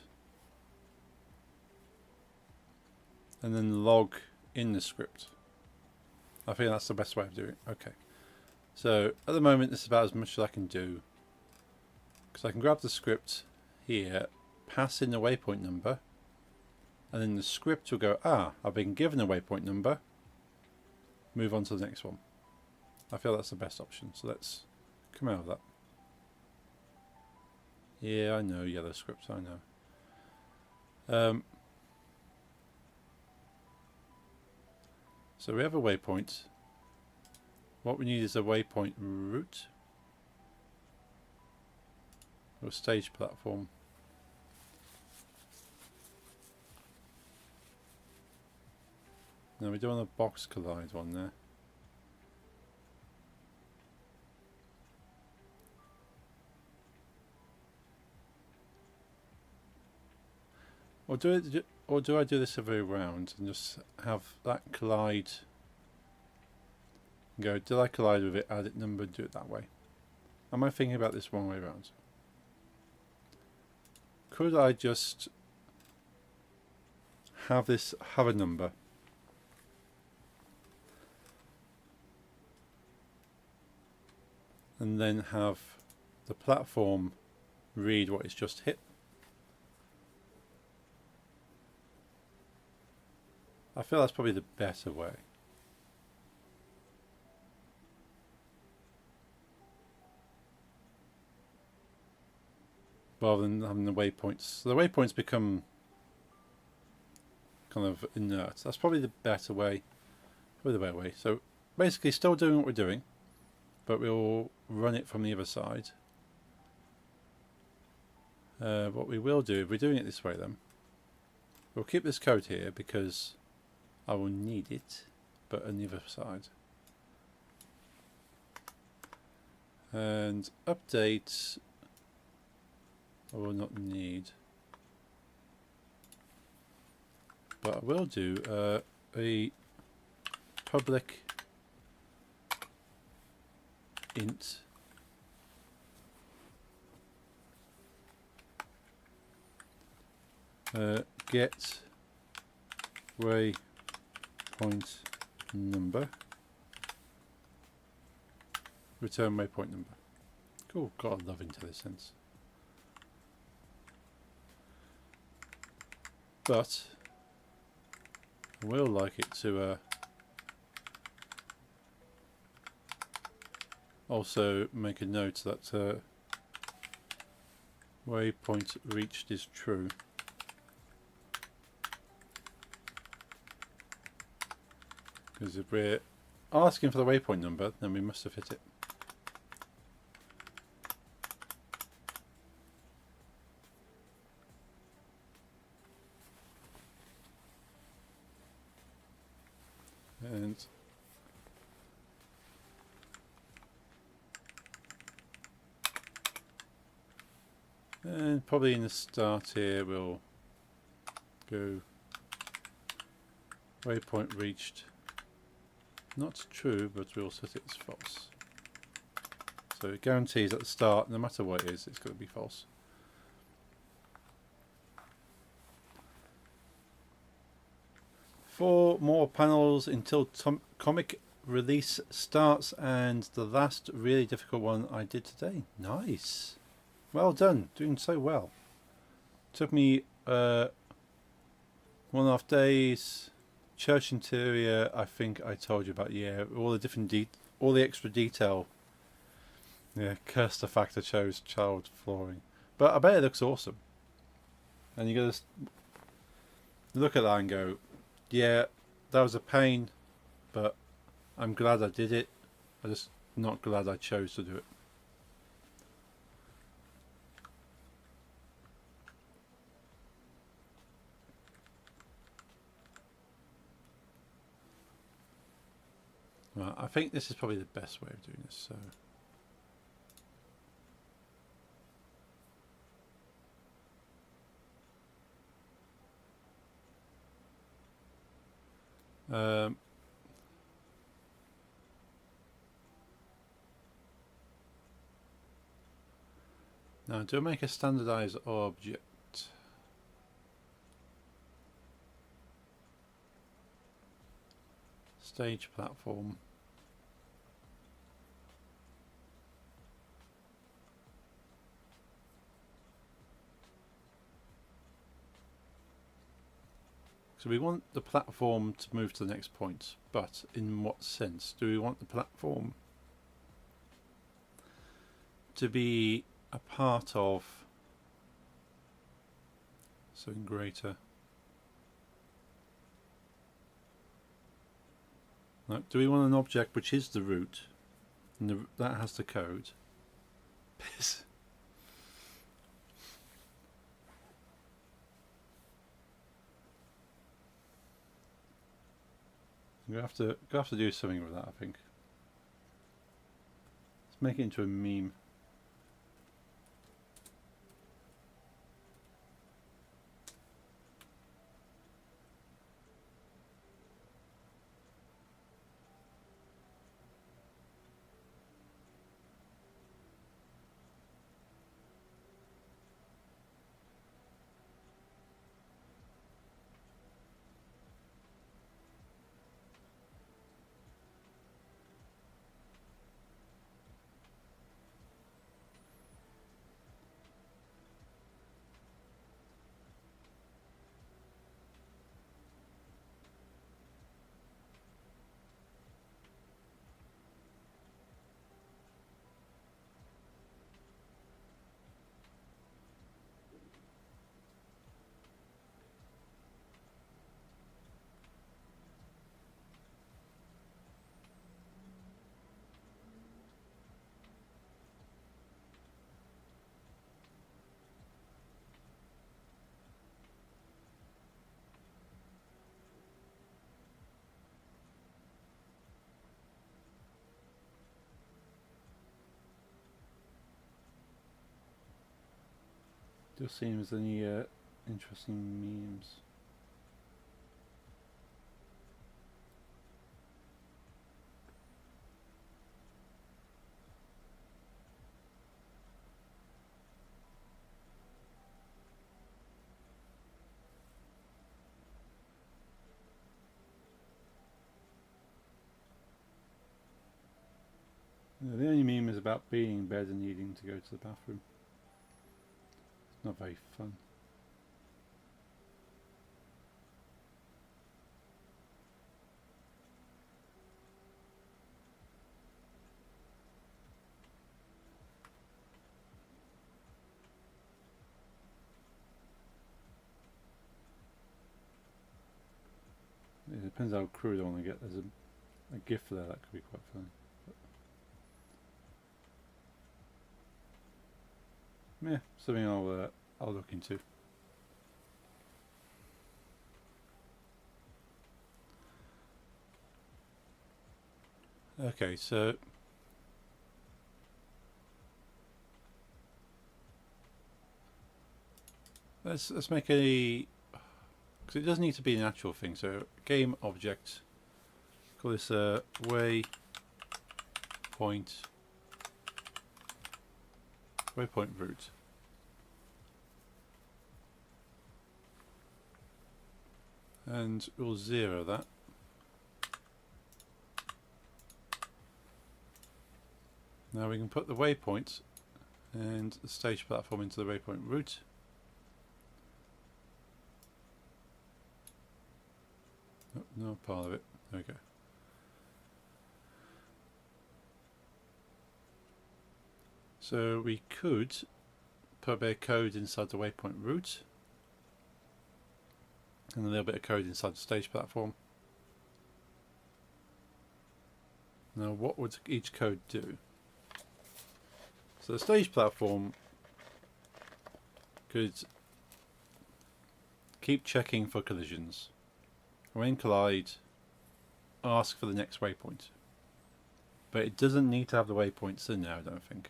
S1: and then log in the script. I think that's the best way of doing it. Okay, so at the moment this is about as much as I can do, because I can grab the script here, pass in the waypoint number, and then the script will go, I've been given a waypoint number, move on to the next one. I feel that's the best option, so let's come out of that. Yeah, I know, yellow script, I know. So we have a waypoint. What we need is a waypoint route or stage platform. No, we don't want a box collide one there. Or do I do this the other way around and just have that collide? Go, did I collide with it, add it number, and do it that way? Am I thinking about this wrong way around? Could I just have a number and then have the platform read what it's just hit? I feel that's probably the better way. Rather than having the waypoints. So the waypoints become kind of inert. That's probably the better way. Probably the better way. So basically still doing what we're doing, but we'll run it from the other side. What we will do, if we're doing it this way then, we'll keep this code here because I will need it, but on the other side. And update, I will not need, but I will do a public int get waypoint number, return waypoint number. Cool, got a love IntelliSense. But I will like it to also make a note that waypoint reached is true. Because if we're asking for the waypoint number, then we must have hit it. And probably in the start here we'll go waypoint reached, not true, but we'll set it as false. So it guarantees at the start, no matter what it is, it's going to be false. Four more panels until comic release starts, and the last really difficult one I did today. Nice. Well done, doing so well. Took me 1.5 days. Church interior, I think I told you about. Yeah, all the different all the extra detail. Yeah, curse the fact I chose child flooring, but I bet it looks awesome. And you gotta look at that and go, yeah, that was a pain, but I'm glad I did it. I'm just not glad I chose to do it. Right, I think this is probably the best way of doing this. So now do I make a standardized object? Stage platform. So we want the platform to move to the next point, but in what sense? Do we want the platform to be a part of something greater? No, do we want an object which is the root, and that has the code? Piss. We have to do something with that, I think. Let's make it into a meme. Just seeing if there's any interesting memes. The only meme is about being in bed and needing to go to the bathroom. It's not very fun. It depends how crude I want to get. There's a GIF there that could be quite funny. Yeah, something I'll look into. Okay, so let's make a, because it doesn't need to be an actual thing. So game object, call this a waypoint route. And we'll 0 that. Now we can put the waypoint and the stage platform into the waypoint route. Oh, no part of it. There we go. So we could put a bit of code inside the waypoint route and a little bit of code inside the stage platform. Now what would each code do? So the stage platform could keep checking for collisions. When collide, ask for the next waypoint. But it doesn't need to have the waypoints in there, I don't think.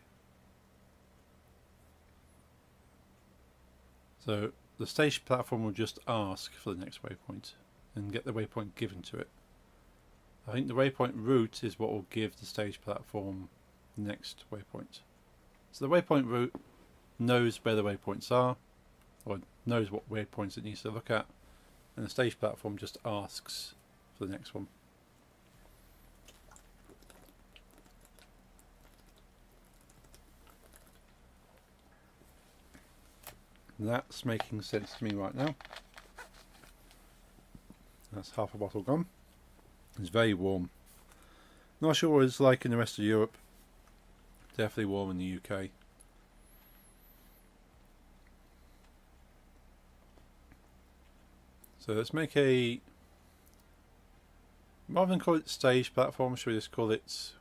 S1: So the stage platform will just ask for the next waypoint and get the waypoint given to it. I think the waypoint route is what will give the stage platform the next waypoint. So the waypoint route knows where the waypoints are, or knows what waypoints it needs to look at, and the stage platform just asks for the next one. That's making sense to me right now. That's half a bottle gone. It's very warm. Not sure what it's like in the rest of Europe. Definitely warm in the UK. So let's make a, rather than call it stage platform, should we just call it,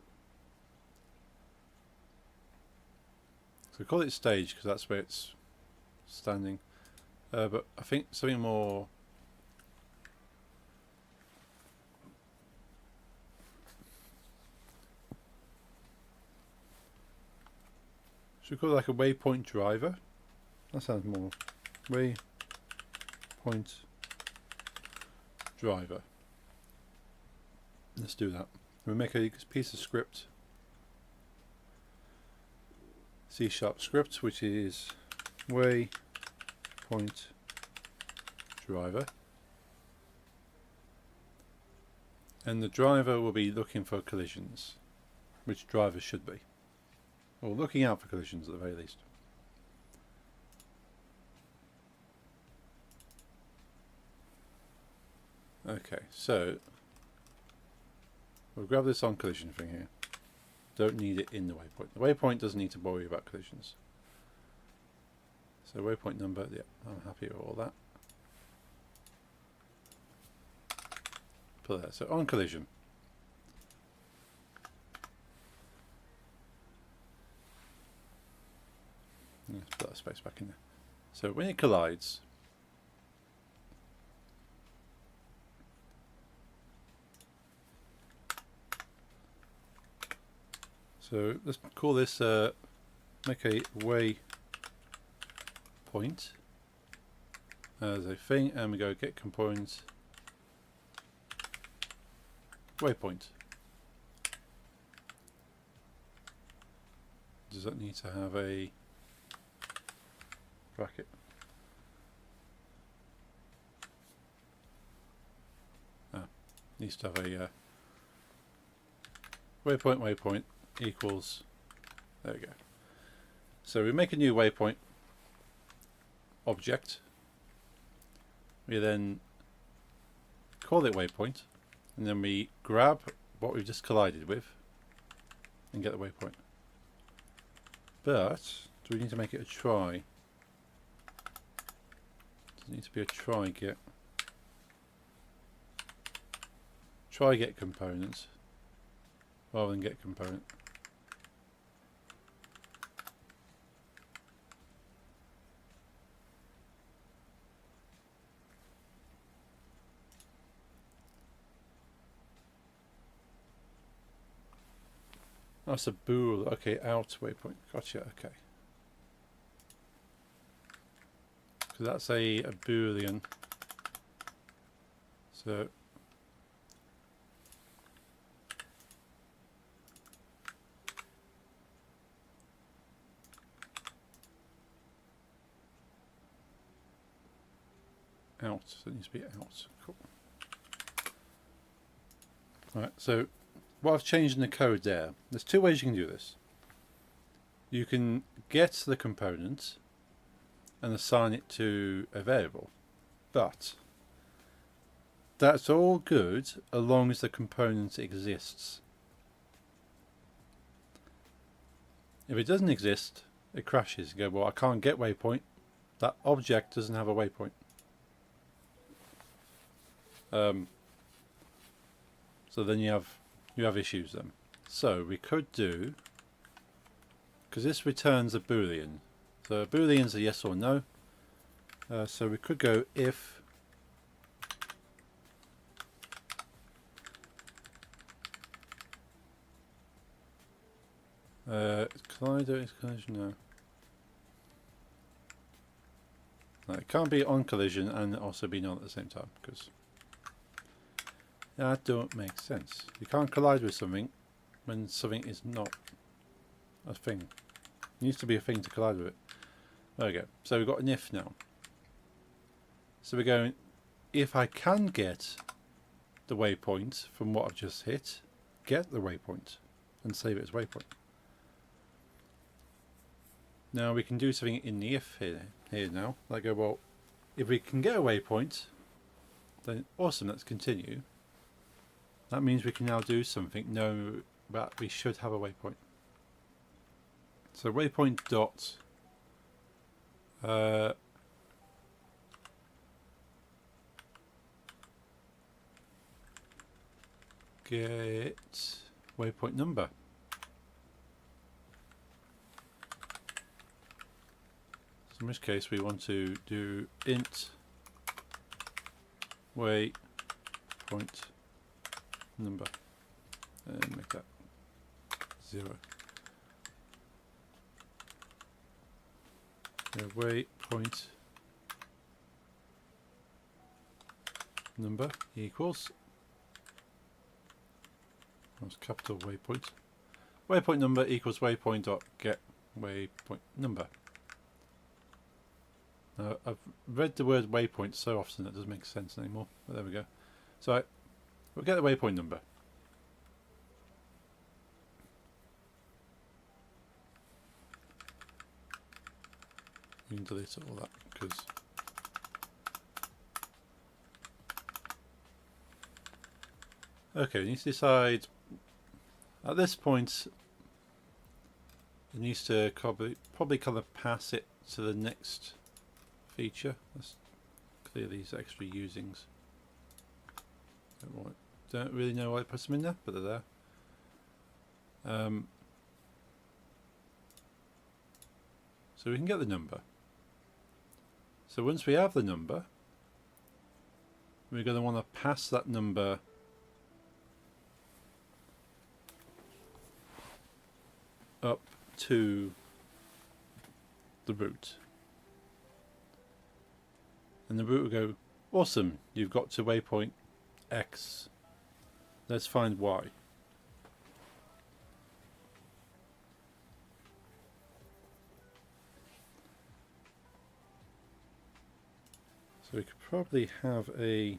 S1: so call it stage because that's where it's standing. But I think something more, should we call it like a waypoint driver? That sounds more, waypoint driver. Let's do that. We'll make a piece of script, C# script, which is waypoint driver, and the driver will be looking for collisions, which drivers should be, or looking out for collisions at the very least. Okay, so we'll grab this on collision thing here. Don't need it in the waypoint. The waypoint doesn't need to worry about collisions. So waypoint number, yeah, I'm happy with all that. Put that. So on collision. Let's put that space back in there. So when it collides, so let's call this make a waypoint waypoint as a thing, and we go get component waypoint. Does that need to have a bracket? Needs to have a waypoint equals, there we go. So we make a new waypoint object. We then call it waypoint, and then we grab what we've just collided with and get the waypoint. But do we need to make it a try? Does it need to be a try get? Try get component rather than get component. That's a bool. Okay, out waypoint. Gotcha. Okay. So that's a boolean. So out. So it needs to be out. Cool. Alright, so what I've changed in the code there, there's two ways you can do this. You can get the component and assign it to a variable, but that's all good as long as the component exists. If it doesn't exist, it crashes. You go, well, I can't get waypoint. That object doesn't have a waypoint. So then you have issues then. So we could do, because this returns a boolean. So a boolean's a yes or no. So we could go if collider is collision, no, it can't be on collision and also be null at the same time, because that don't make sense. You can't collide with something when something is not a thing. It needs to be a thing to collide with it. There we go. So we've got an if now. So we're going, if I can get the waypoint from what I've just hit, get the waypoint and save it as waypoint. Now we can do something in the if here now. Like go, well, if we can get a waypoint, then awesome, let's continue. That means we can now do something, know that we should have a waypoint. So waypoint dot get waypoint number. So in this case we want to do int waypoint number and make that 0. Waypoint number equals, that's capital waypoint. Waypoint number equals waypoint dot get waypoint number. Now I've read the word waypoint so often that doesn't make sense anymore, but there we go. So we'll get the waypoint number. You can delete all that because okay, we need to decide at this point. It needs to probably kind of pass it to the next feature. Let's clear these extra usings. Don't really know why I put them in there, but they're there. So we can get the number. So once we have the number, we're going to want to pass that number up to the root. And the route will go, awesome, you've got to waypoint X. Let's find Y. So we could probably have a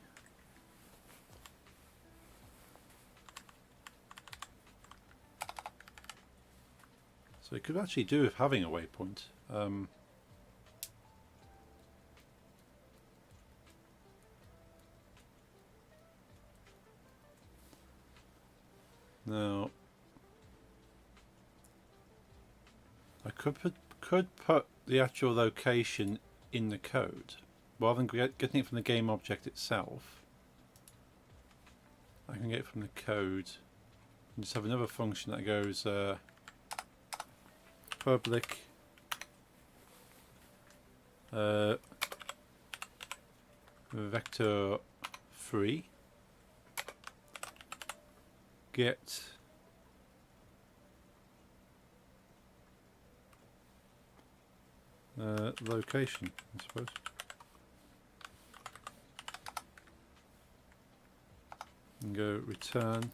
S1: so it could actually do with having a waypoint. Now I could put the actual location in the code rather than getting it from the game object itself. I can get it from the code and just have another function that goes public vector free get location, I suppose. And go return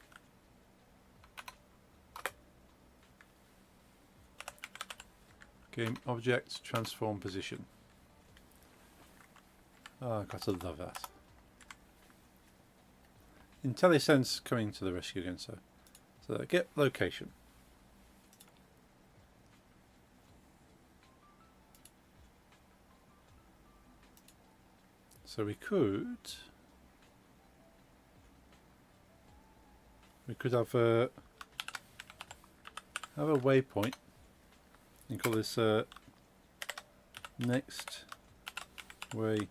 S1: game object transform position. Oh, gotta love that. IntelliSense coming to the rescue again. So get location. So we could have a waypoint and call this next waypoint.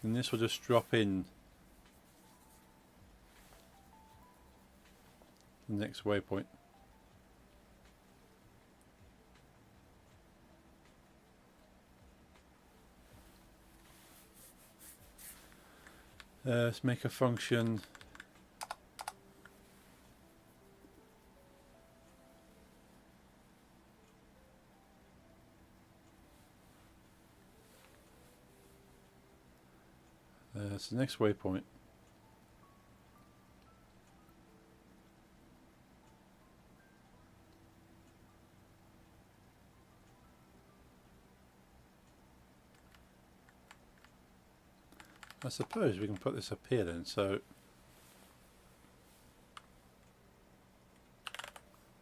S1: And this will just drop in the next waypoint. Let's make a function it's the next waypoint. I suppose we can put this up here then, so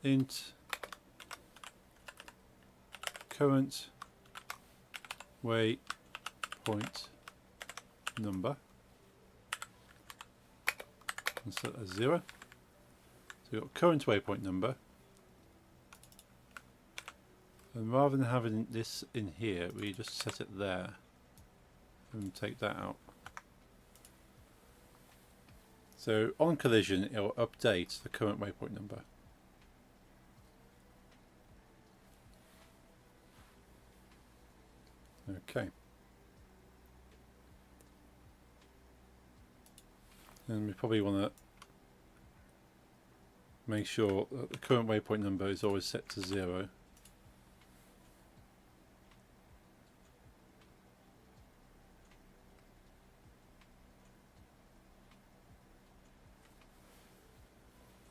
S1: int current waypoint number and set as 0. So we've got current waypoint number, and rather than having this in here, we just set it there and take that out. So on collision, it will update the current waypoint number. Okay. And we probably want to make sure that the current waypoint number is always set to 0.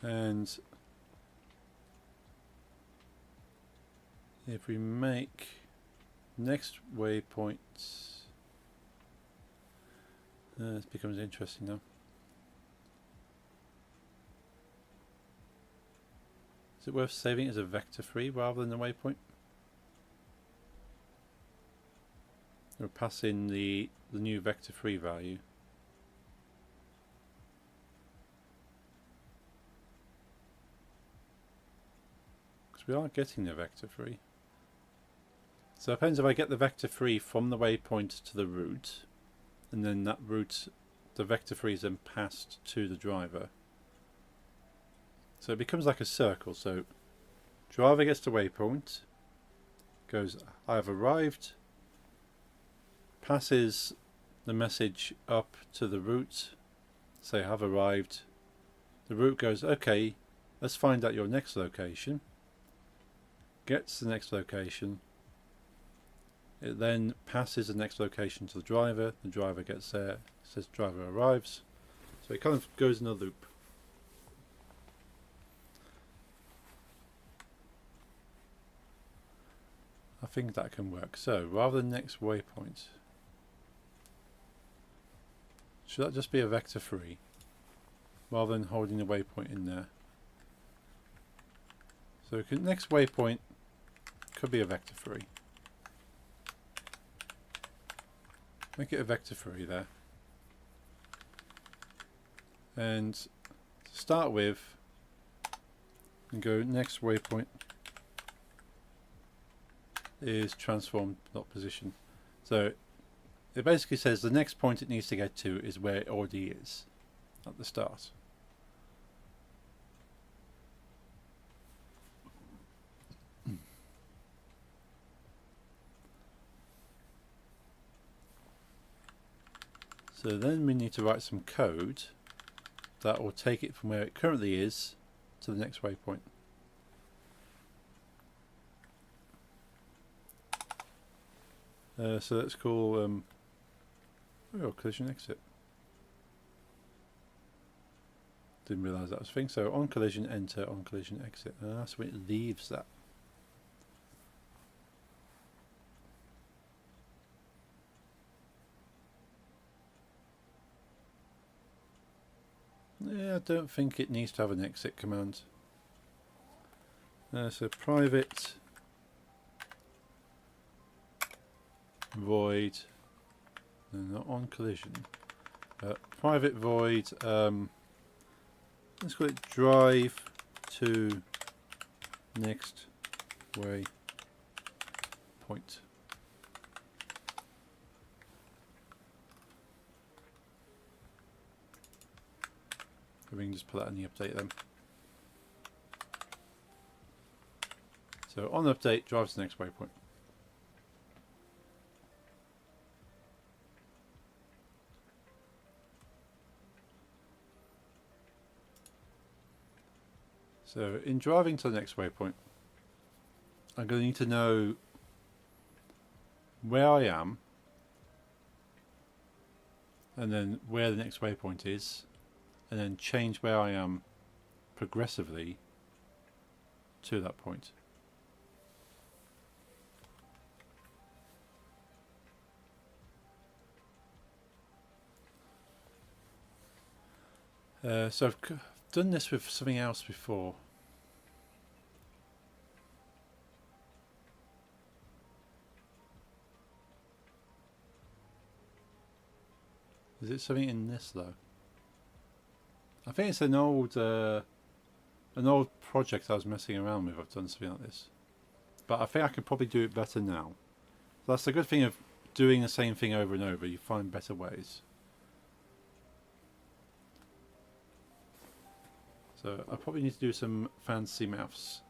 S1: And if we make next waypoint, this becomes interesting now. Is it worth saving it as a vector free rather than a waypoint? We'll pass in the new vector free value. We are getting the vector free. So it depends if I get the vector free from the waypoint to the route, and then that route, the vector free is then passed to the driver. So it becomes like a circle. So driver gets the waypoint, goes, I have arrived, passes the message up to the route, say I have arrived. The route goes, okay, let's find out your next location. gets the next location. It then passes the next location to the driver gets there, says driver arrives. So it kind of goes in a loop. I think that can work. So rather than next waypoint, should that just be a vector 3 rather than holding the waypoint in there? So next waypoint could be a vector 3. Make it a vector 3 there. And to start with, and go next waypoint is transform dot position. So it basically says the next point it needs to get to is where it already is at the start. So then we need to write some code that will take it from where it currently is to the next waypoint. So let's call collision exit. Didn't realise that was a thing. So on collision enter, on collision exit. So it leaves that. Yeah, I don't think it needs to have an exit command. So private void, no, not on collision, private void, let's call it drive to next way point. We can just put that in the update then. So on the update, drive to the next waypoint. So in driving to the next waypoint, I'm going to need to know where I am, and then where the next waypoint is, and then change where I am progressively to that point. So I've done this with something else before. Is it something in this though? I think it's an old project I was messing around with. I've done something like this, but I think I could probably do it better now. So that's the good thing of doing the same thing over and over. You find better ways. So I probably need to do some fancy maths.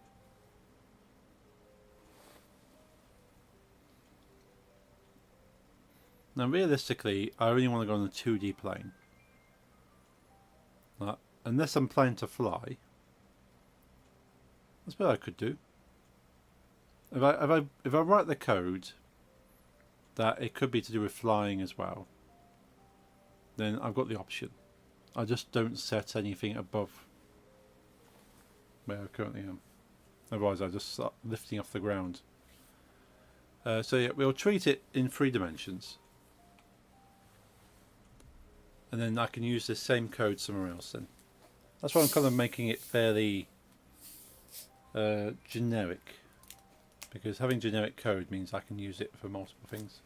S1: Now realistically, I only want to go on the 2D plane. Unless I'm planning to fly. That's what I could do. If I write the code that it could be to do with flying as well, then I've got the option. I just don't set anything above where I currently am. Otherwise I just start lifting off the ground. So yeah, we'll treat it in 3 dimensions. And then I can use the same code somewhere else then. That's why I'm kind of making it fairly generic. Because having generic code means I can use it for multiple things.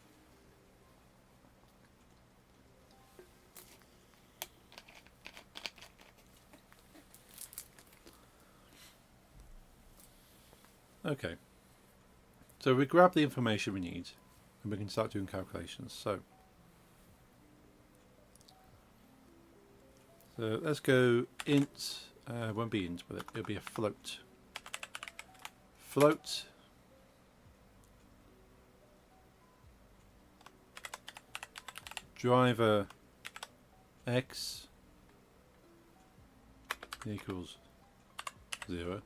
S1: Okay. So we grab the information we need and we can start doing calculations. So let's go int, won't be int, but it'll be a float. Float driver x equals 0.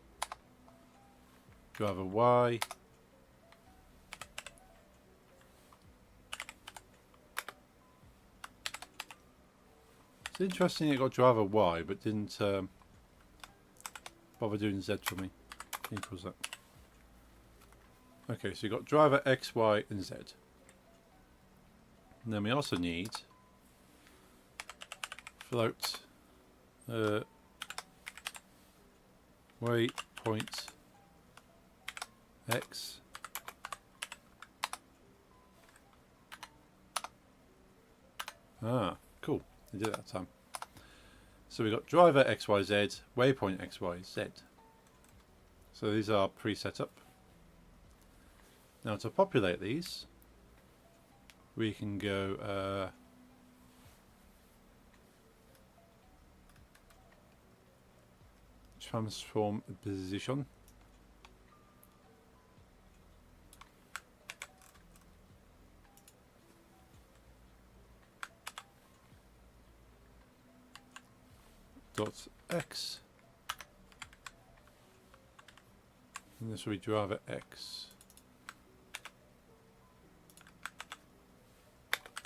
S1: driver Y. It's interesting it got driver Y but didn't bother doing Z for me. Equals that. Okay, so you've got driver X, Y and Z. And then we also need float waypoint X cool, I did it that time. So we've got driver XYZ, waypoint XYZ. So these are pre-set up. Now to populate these, we can go transform position. Dot X. And this will be driver X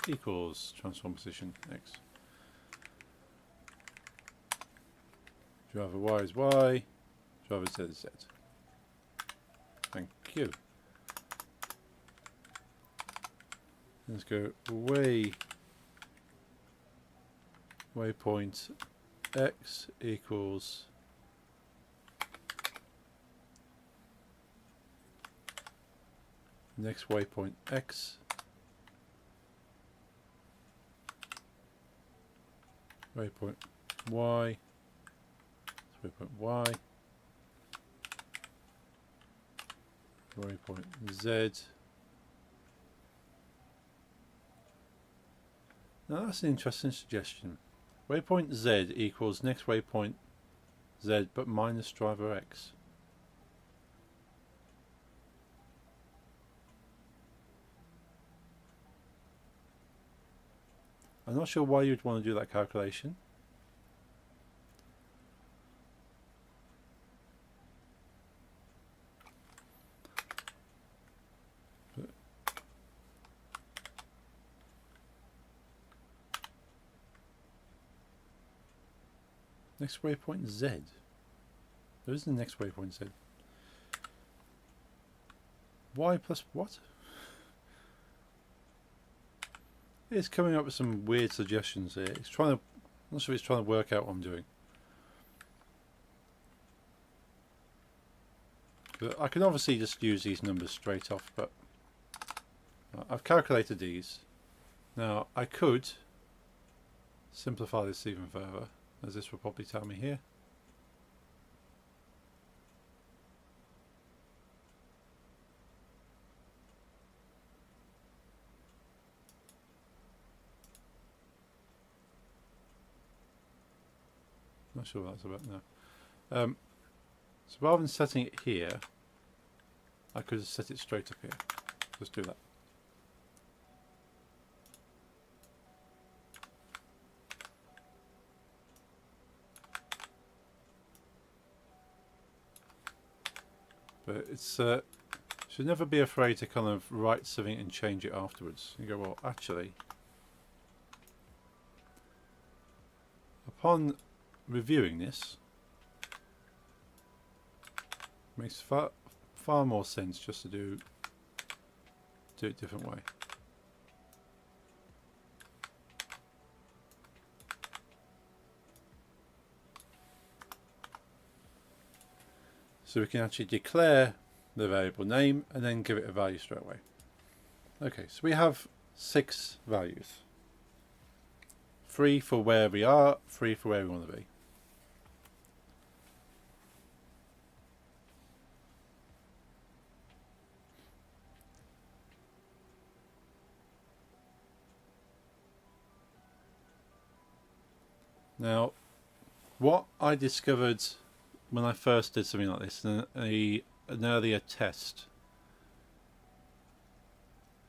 S1: equals transform position X. Driver Y is Y, driver Z is Z. Thank you. Let's go waypoint X equals next waypoint X, waypoint Y, waypoint Y, waypoint Z. Now that's an interesting suggestion. Waypoint Z equals next waypoint Z but minus driver X. I'm not sure why you'd want to do that calculation. But next waypoint Z. There isn't a next waypoint Z. Y plus what? It's coming up with some weird suggestions here. It's trying to, I'm not sure if it's trying to work out what I'm doing. But I can obviously just use these numbers straight off, but I've calculated these. Now I could simplify this even further, as this will probably tell me here. Not sure what that's about now. So rather than setting it here, I could just set it straight up here. Just do that. But it's should never be afraid to kind of write something and change it afterwards. You go, well, actually, upon reviewing this, makes far more sense just to do it a different way. So we can actually declare the variable name and then give it a value straight away. Okay, so we have 6 values. 3 for where we are, 3 for where we want to be. Now, what I discovered when I first did something like this, an earlier test,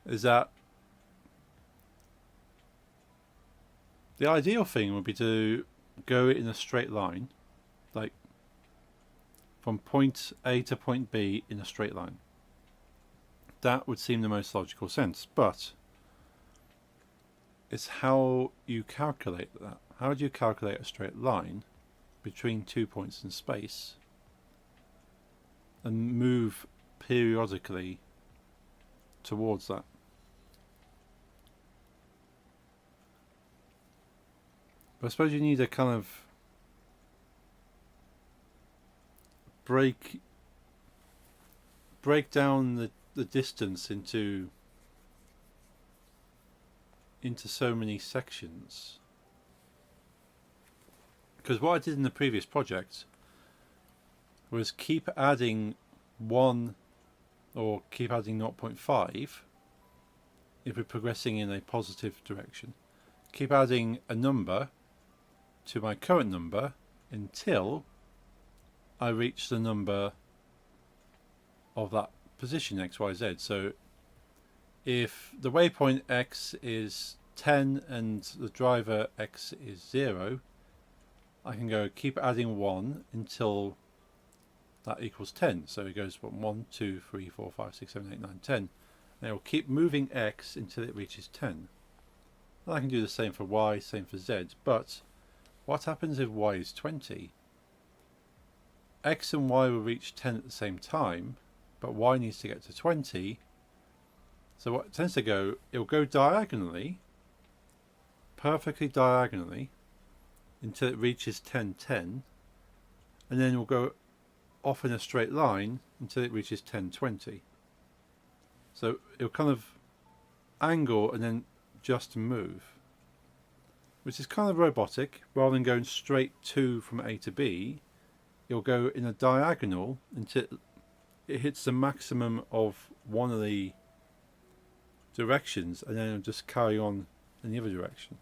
S1: is that the ideal thing would be to go in a straight line, like from point A to point B in a straight line. That would seem the most logical sense, but it's how you calculate that. How do you calculate a straight line between 2 points in space and move periodically towards that? But I suppose you need a kind of break down the distance into so many sections. Because what I did in the previous project was keep adding 1 or keep adding 0.5 if we're progressing in a positive direction. Keep adding a number to my current number until I reach the number of that position x, y, z. So if the waypoint x is 10 and the driver x is 0, I can go keep adding 1 until that equals 10. So it goes from 1, 2, 3, 4, 5, 6, 7, 8, 9, 10. And it will keep moving x until it reaches 10. And I can do the same for y, same for z. But what happens if y is 20? X and y will reach 10 at the same time, but y needs to get to 20. So what it tends to go, it will go diagonally, perfectly diagonally, until it reaches 10, 10, and then it will go off in a straight line until it reaches 10, 20. So it will kind of angle and then just move, which is kind of robotic. Rather than going straight from A to B, it'll go in a diagonal until it hits the maximum of one of the directions, and then it'll just carry on in the other direction.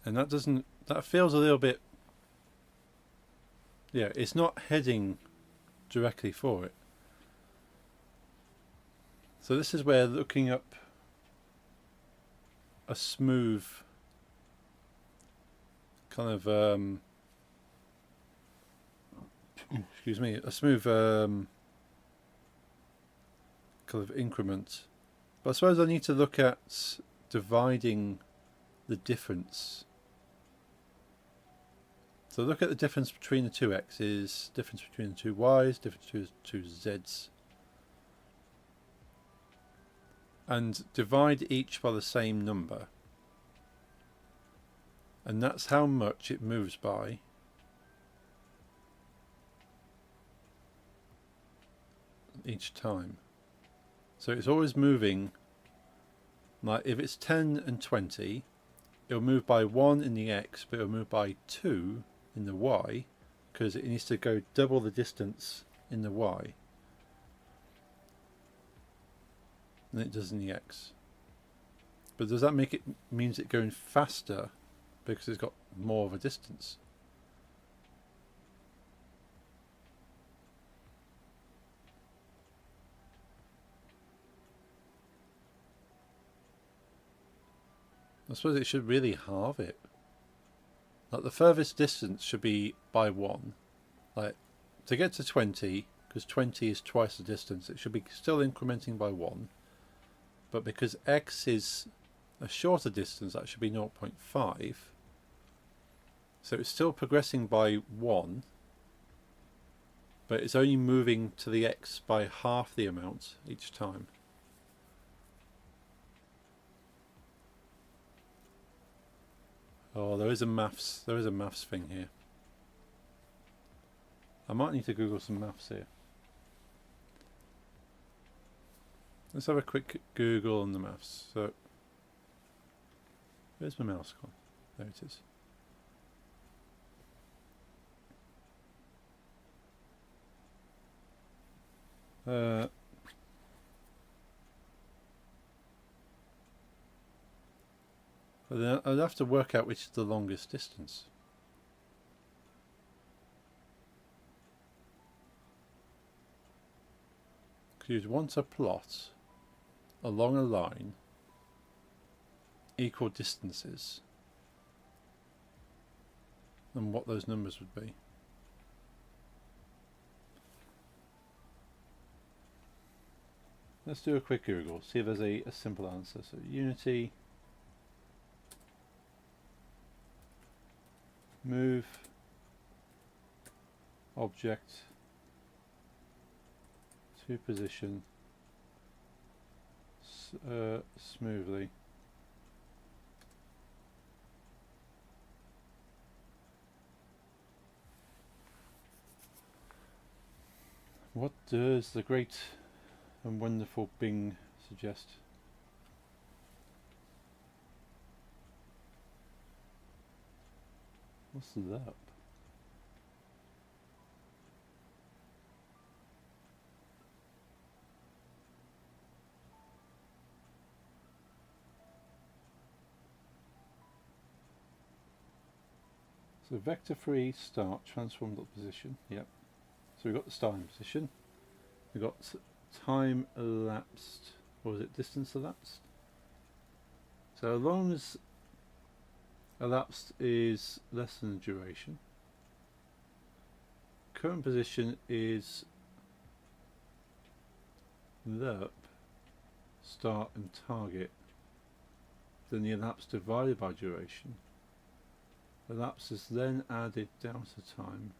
S1: And that feels a little bit, yeah, it's not heading directly for it. So this is where looking up a smooth kind of excuse me, a smooth kind of increment. But I suppose I need to look at dividing the difference. So look at the difference between the two x's, difference between the two y's, difference between the two z's, and divide each by the same number. And that's how much it moves by each time. So it's always moving, like if it's 10 and 20, it'll move by 1 in the x, but it'll move by 2 in the y, because it needs to go double the distance in the y than it does in the x. But does that make it means it going faster because it's got more of a distance? I suppose it should really halve it. Like the furthest distance should be by 1. Like to get to 20, because 20 is twice the distance, it should be still incrementing by 1. But because x is a shorter distance, that should be 0.5. So it's still progressing by 1, but it's only moving to the x by half the amount each time. Oh, there is a maths thing here. I might need to Google some maths here. Let's have a quick Google on the maths. So, where's my mouse gone? There it is. But then I'd have to work out which is the longest distance. Because you'd want to plot along a line equal distances and what those numbers would be. let's do a quick Google, see if there's a simple answer. So Unity move object to position smoothly. What does the great and wonderful Bing suggest? What's that? So vector free start transform dot position. Yep. So we've got the starting position. We've got time elapsed. Or was it distance elapsed? So as long as elapsed is less than the duration, current position is lerp start and target, then the elapsed divided by duration. Elapsed is then added down to time.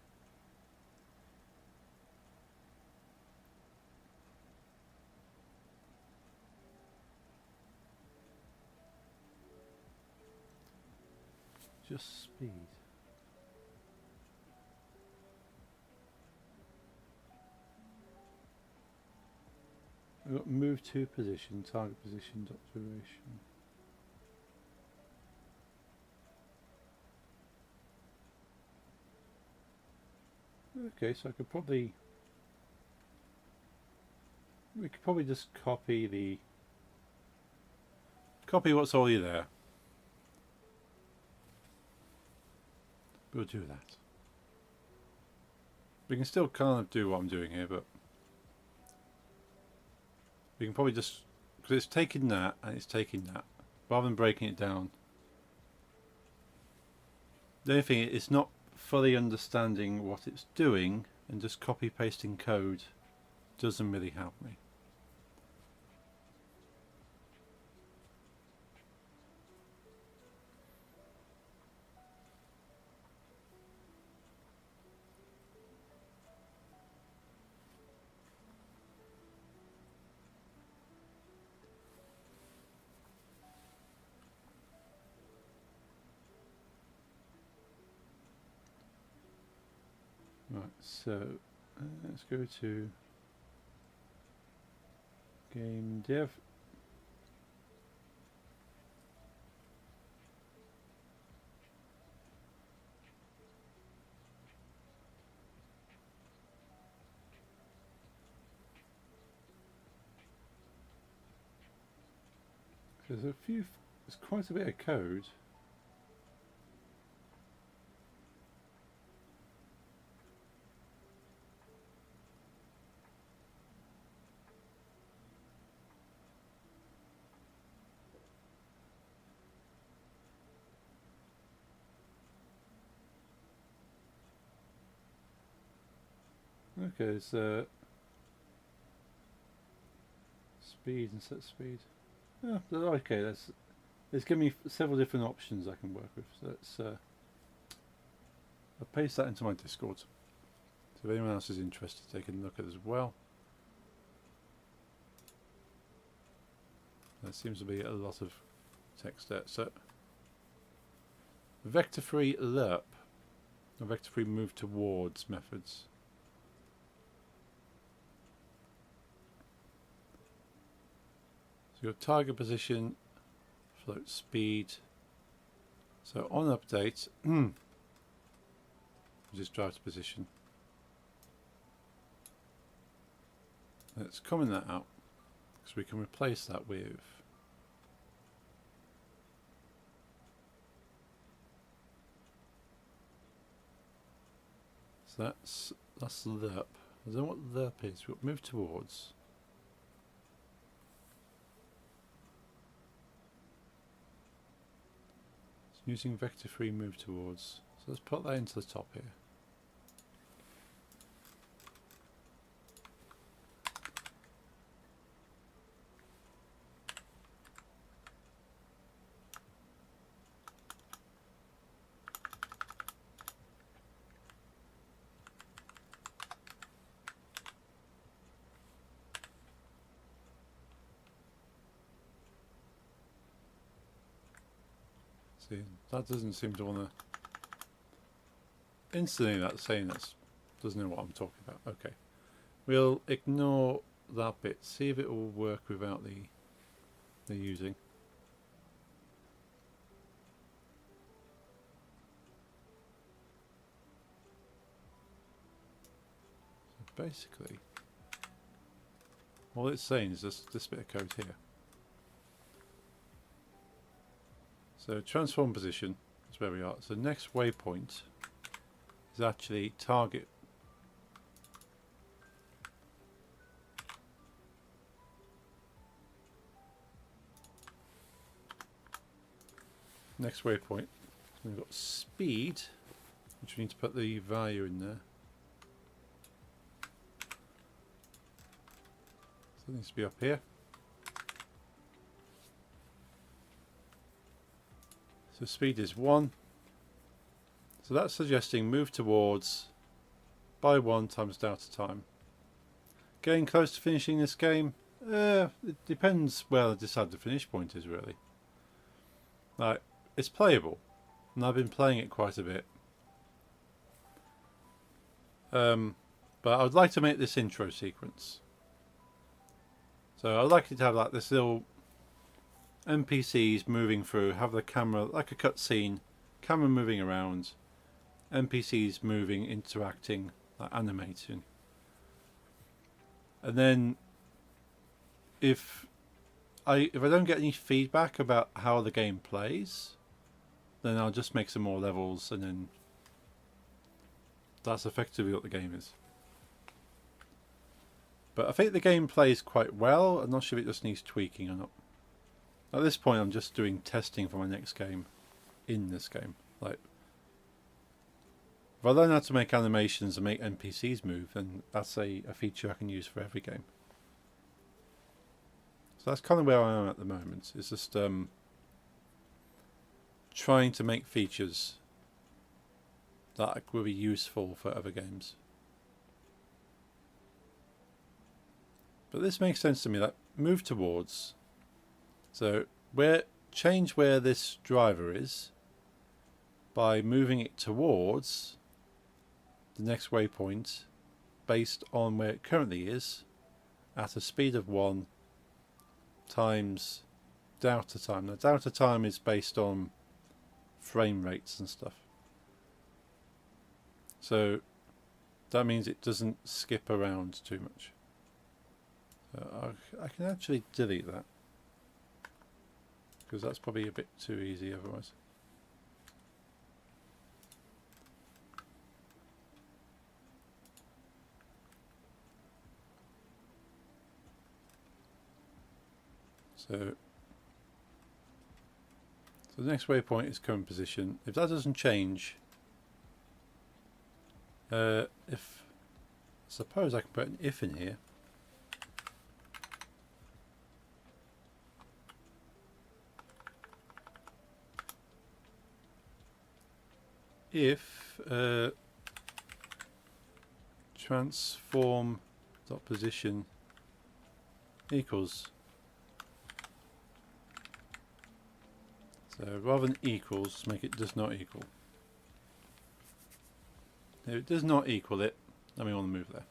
S1: Just speed. We've got move to position, target position, dot duration. Okay, so we could probably just copy what's already there. We'll do that. We can still kind of do what I'm doing here, but we can probably just, because it's taking that and it's taking that, rather than breaking it down. The only thing, it's not fully understanding what it's doing, and just copy pasting code doesn't really help me. Right, so let's go to game dev. There's quite a bit of code. Okay, so speed and set speed. Oh, okay, it's giving me several different options I can work with. So let's I'll paste that into my Discord. So if anyone else is interested, they can look at it as well. There seems to be a lot of text there. So vector-free lerp, or vector-free move towards methods. So your target position, float speed. So on update, just drive to position. Let's comment that out, because we can replace that with that's lerp. I don't know what lerp is. We'll move towards. It's using vector-free move towards. So let's put that into the top here. See, that doesn't seem to want to... Instantly that's saying that doesn't know what I'm talking about. Okay. We'll ignore that bit. See if it will work without the using. So basically, all it's saying is this bit of code here. So transform position is where we are. So next waypoint is actually target. Next waypoint, we've got speed, which we need to put the value in there. So it needs to be up here. So speed is 1. So that's suggesting move towards by 1 times delta time. Getting close to finishing this game? It depends where I decide the finish point is, really. Like, it's playable, and I've been playing it quite a bit. But I would like to make this intro sequence. So I'd like it to have like this little NPCs moving through, have the camera like a cutscene, camera moving around, NPCs moving, interacting, like animating. And then if I don't get any feedback about how the game plays, then I'll just make some more levels, and then that's effectively what the game is. But I think the game plays quite well. I'm not sure if it just needs tweaking or not. At this point I'm just doing testing for my next game in this game. Like, if I learn how to make animations and make NPCs move, then that's a feature I can use for every game. So that's kind of where I am at the moment. It's just trying to make features that will be useful for other games. But this makes sense to me, like move towards. So change where this driver is by moving it towards the next waypoint based on where it currently is at a speed of 1 times delta time. Now delta time is based on frame rates and stuff. So that means it doesn't skip around too much. So I can actually delete that, because that's probably a bit too easy otherwise. So the next waypoint is current position. If that doesn't change, I suppose I can put an if in here. If transform dot position equals, so rather than equals, make it does not equal. If it does not equal it, then we want to move there.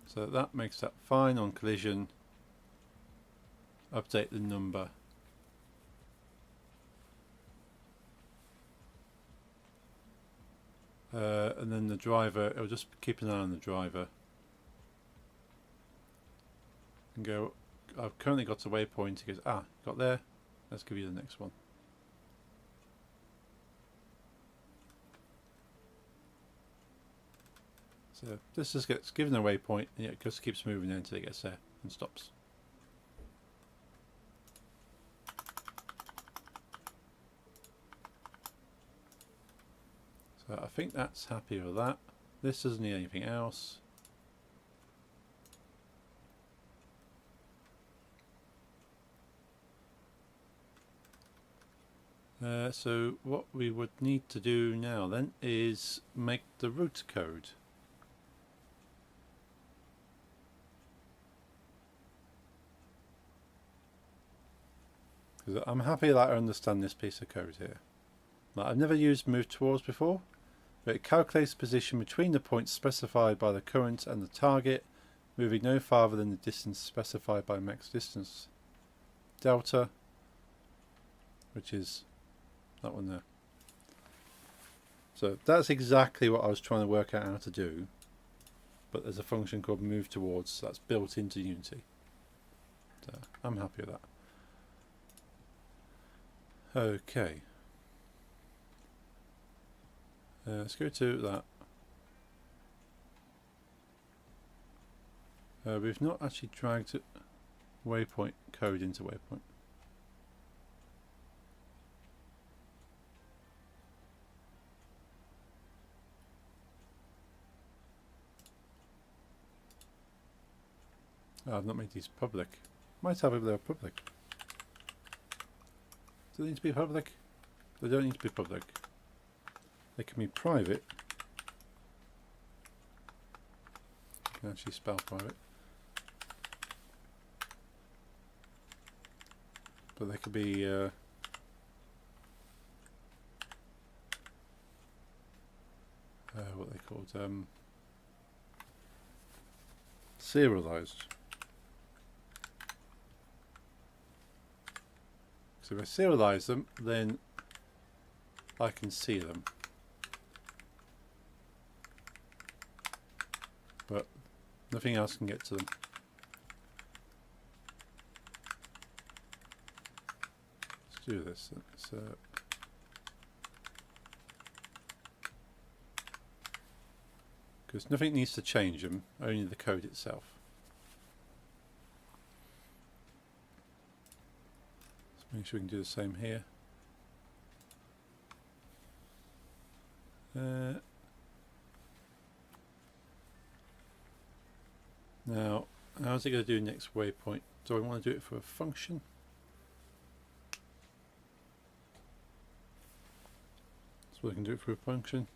S1: So that makes that fine on collision. Update the number. And then the driver, it'll just keep an eye on the driver. And go, I've currently got a waypoint. He goes, got there, let's give you the next one. So this just gets given a waypoint, and it just keeps moving until it gets there and stops. So I think that's happy with that. This doesn't need anything else. So what we would need to do now then is make the root code. Because I'm happy that I understand this piece of code here. Now, I've never used move towards before, but it calculates the position between the points specified by the current and the target, moving no farther than the distance specified by max distance delta, which is that one there. So that's exactly what I was trying to work out how to do, but there's a function called move towards that's built into Unity. So I'm happy with that. Okay. Let's go to that. We've not actually dragged waypoint code into waypoint. Oh, I've not made these public. Might have if they're public. Do they need to be public? They don't need to be public. They can be private. You can actually spell private. But they could be what they called serialized. So if I serialize them, then I can see them. But nothing else can get to them. Let's do this. Because nothing needs to change them, only the code itself. Let's make sure we can do the same here. Now, how's it going to do next waypoint? Do I want to do it for a function? So I can do it for a function.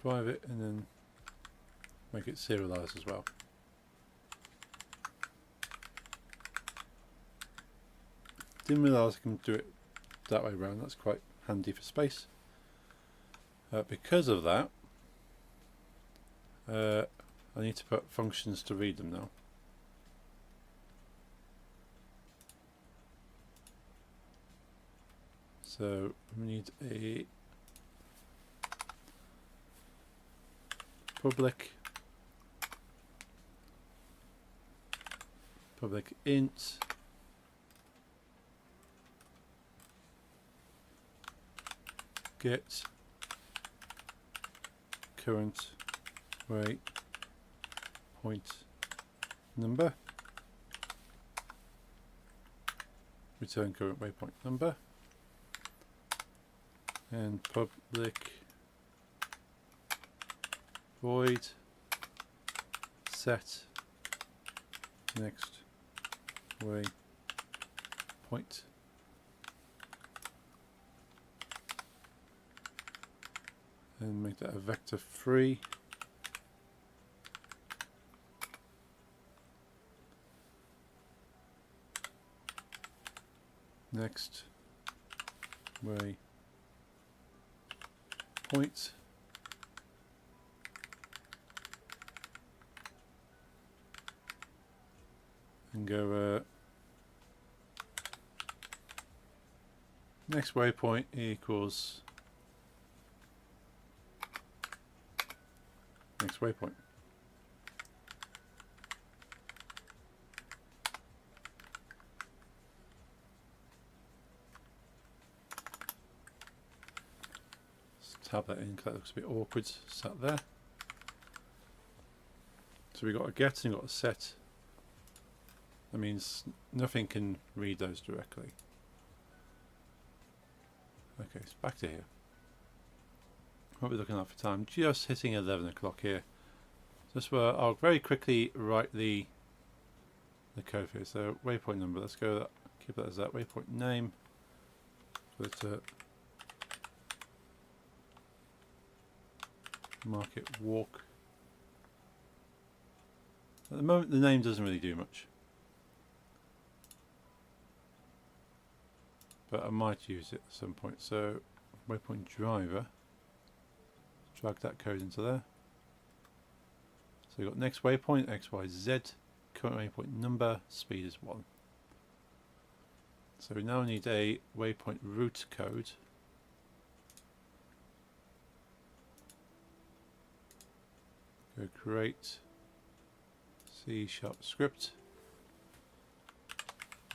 S1: Private and then make it serialized as well. Didn't realise I can do it that way around. That's quite handy for space. Because of that, I need to put functions to read them now. So we need a public int get current waypoint number, return current waypoint number, and public void set next waypoint. And make that a vector free. Next waypoint. And go next waypoint equals next waypoint. Let's tab that in because that looks a bit awkward sat there. So we've got a get and we've got a set. That means nothing can read those directly. Okay, it's back to here. What are we looking at for time? Just hitting 11 o'clock here. Just where I'll very quickly write the code here. So waypoint number, let's go that, keep that as that. Waypoint name, market walk. At the moment the name doesn't really do much, but I might use it at some point. So waypoint driver, drag that code into there. So we've got next waypoint, XYZ, current waypoint number, speed is 1. So we now need a waypoint route code. Go create C# script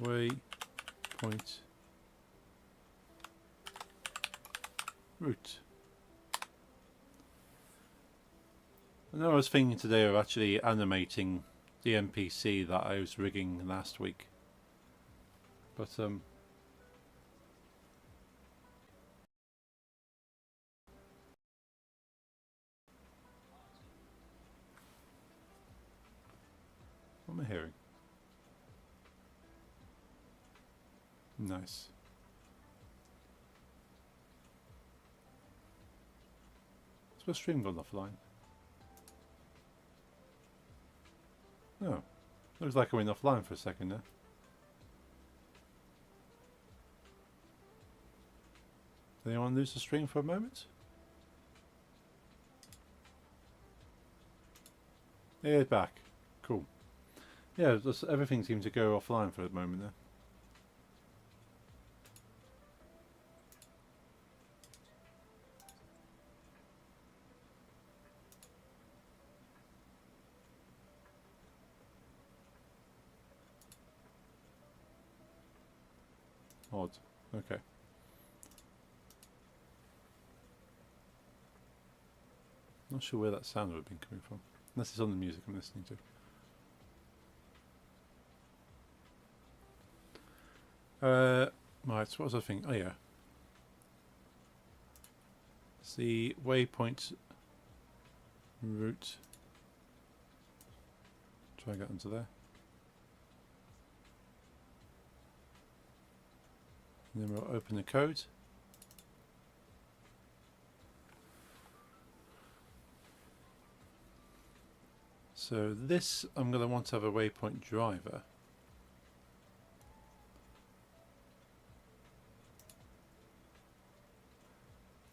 S1: waypoint route. I know I was thinking today of actually animating the NPC that I was rigging last week, but what am I hearing? Nice. Has my stream gone offline? Oh, looks like I went offline for a second there. Did anyone lose the stream for a moment? Yeah, back. Cool. Yeah, just everything seemed to go offline for a moment there. Odd. Okay. Not sure where that sound would have been coming from. Unless it's on the music I'm listening to. Right, so what was I thinking? Oh yeah. It's the waypoint route. Drag that into there. And then we'll open the code. So this, I'm going to want to have a waypoint driver.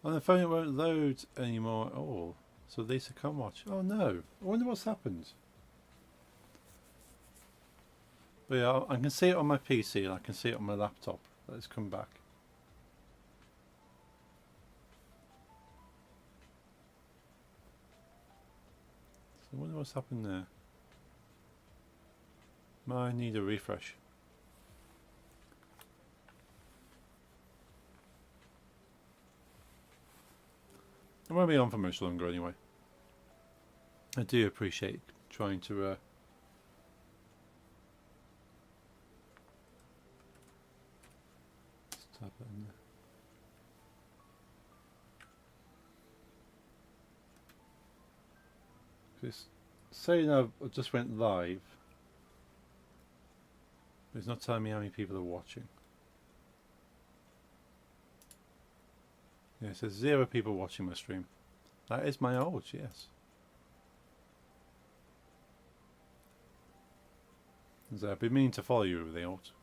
S1: On the phone it won't load anymore at all. So Lisa can't watch. Oh no, I wonder what's happened. But yeah, I can see it on my PC and I can see it on my laptop. Let's come back. So I wonder what's happened there. Might need a refresh. I won't be on for much longer anyway. I do appreciate trying to type that in there. Just say now I just went live. It's not telling me how many people are watching. Yeah, it says 0 people watching my stream. That is my age, yes. So I've been meaning to follow you with the alt.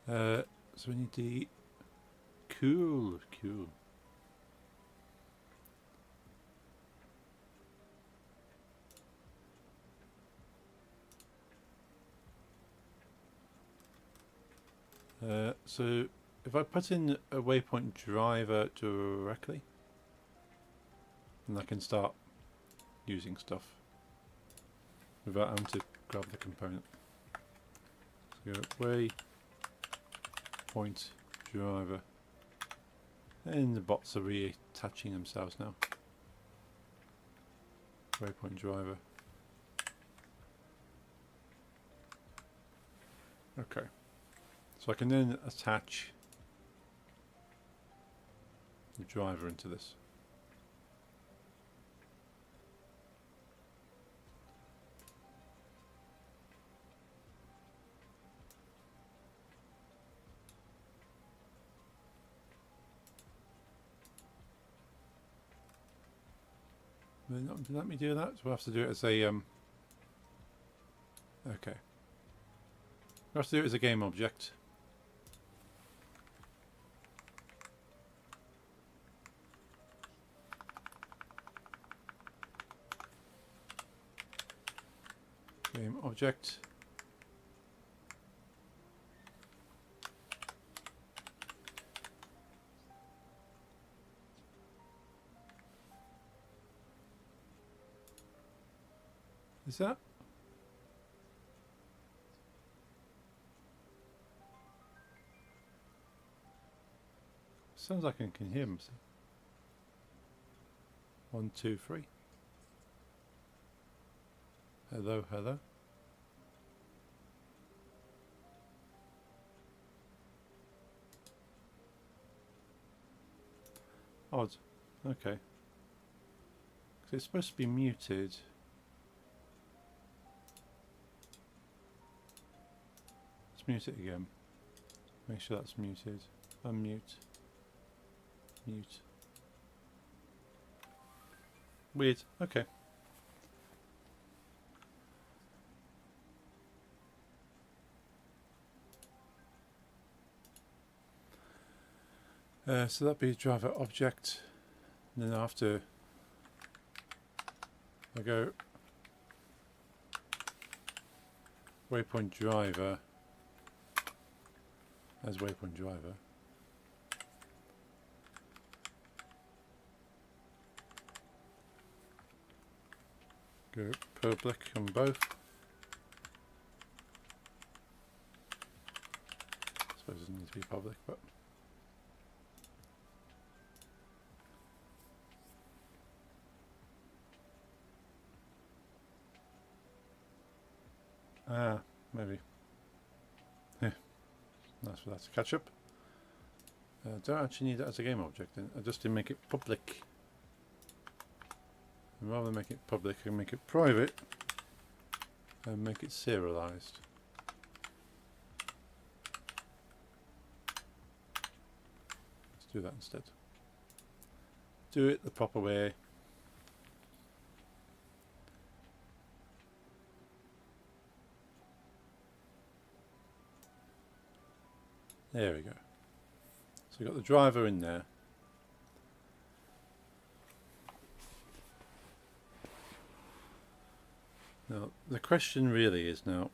S1: So we need the cool. So if I put in a waypoint driver directly, then I can start using stuff without having to grab the component. So go waypoint driver, and the bots are reattaching themselves now. Waypoint driver. Okay. So I can then attach the driver into this. Will it not let me do that? So we'll have to do it as a okay. We'll have to do it as a game object. Game object. Is that? Sounds like I can hear myself. 1, 2, 3. Hello, hello. Odd. Okay. 'Cause it's supposed to be muted. Let's mute it again. Make sure that's muted. Unmute. Mute. Weird. Okay. So that'd be driver object. And then after I go waypoint driver as waypoint driver. Go public on both. I suppose it needs to be public, but maybe. Yeah, nice for that to catch up. Don't actually need that as a game object then. I just didn't make it public. And rather than make it public, I can make it private and make it serialized. Let's do that instead. Do it the proper way. There we go. So we've got the driver in there. Now the question really is now,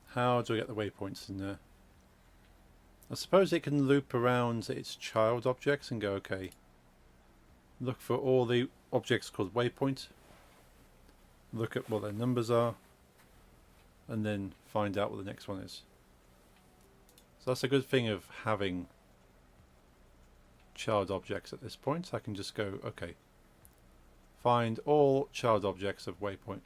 S1: how do I get the waypoints in there? I suppose it can loop around its child objects and go, okay, look for all the objects called waypoint, look at what their numbers are, and then find out what the next one is. So that's a good thing of having child objects at this point. I can just go, okay, find all child objects of waypoint.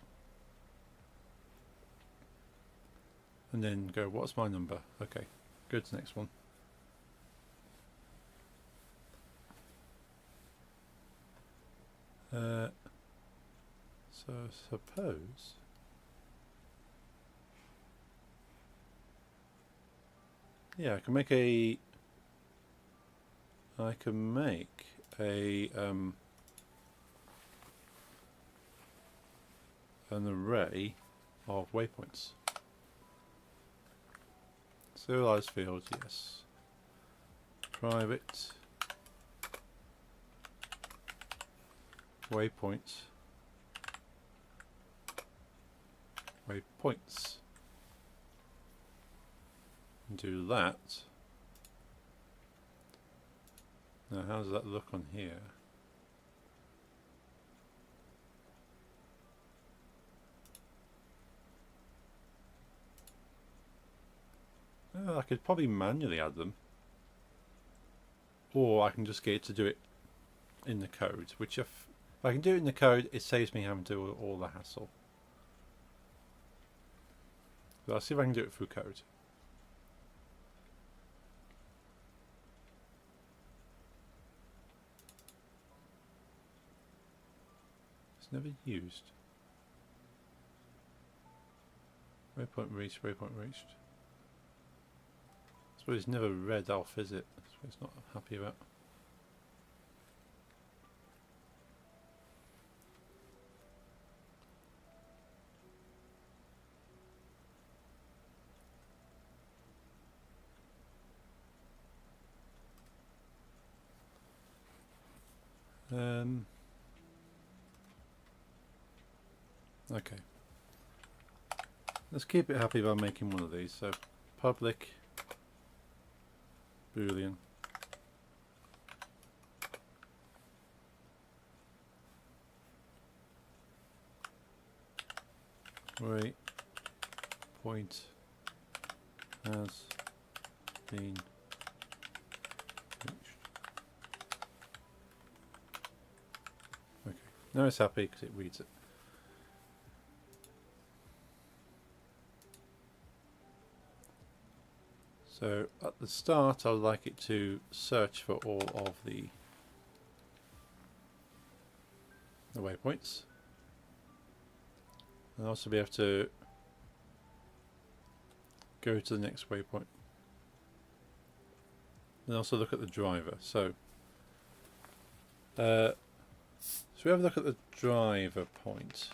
S1: And then go, what's my number? Okay, go to the next one. So suppose yeah, I can make an array of waypoints. Serialized field, yes. Private waypoints. Waypoints. Do that. Now, how does that look on here? I could probably manually add them, or I can just get it to do it in the code, which if I can do it in the code, it saves me having to do all the hassle. So I'll see if I can do it through code. It's never used. Waypoint reached, waypoint reached. I suppose it's never read off, is it? That's what it's not happy about. Okay. Let's keep it happy by making one of these. So public boolean waypoint has been reached. Okay. Now it's happy because it reads it. So at the start, I would like it to search for all of the waypoints, and also be able to go to the next waypoint, and also look at the driver. So we have a look at the driver point.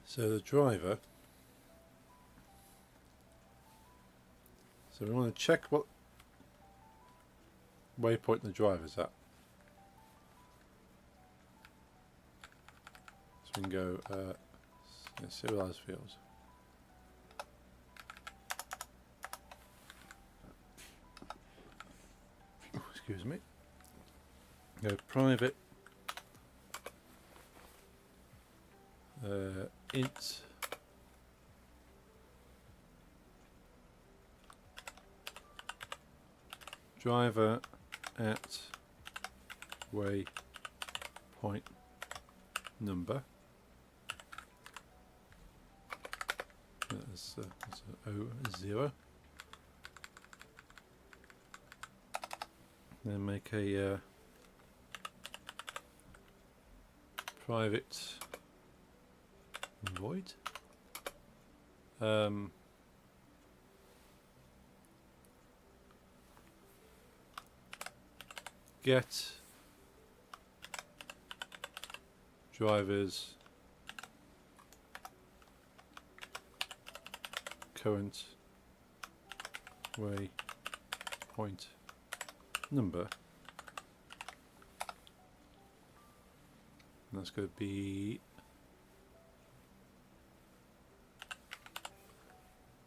S1: So the driver, so we want to check what waypoint the driver's at. So we can go serialized fields. Excuse me. Go private int driver at waypoint number. That's 0. Then make a private void. Get drivers current waypoint number. And that's going to be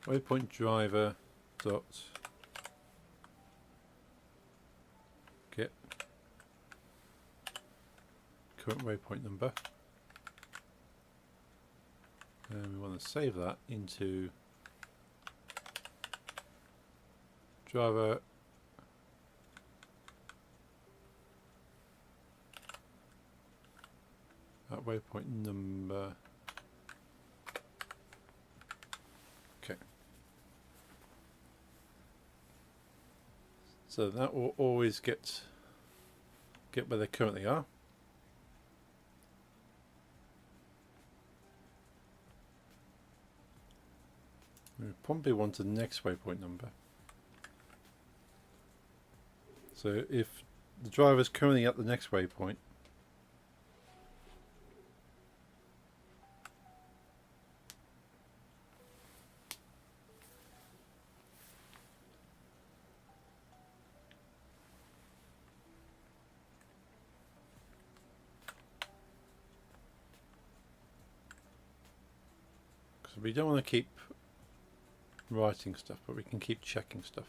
S1: waypoint driver dot get current waypoint number, and we want to save that into driver at waypoint number. Okay. So that will always get where they currently are. We probably want the next waypoint number. So if the driver is currently at the next waypoint, because we don't want to keep writing stuff, but we can keep checking stuff.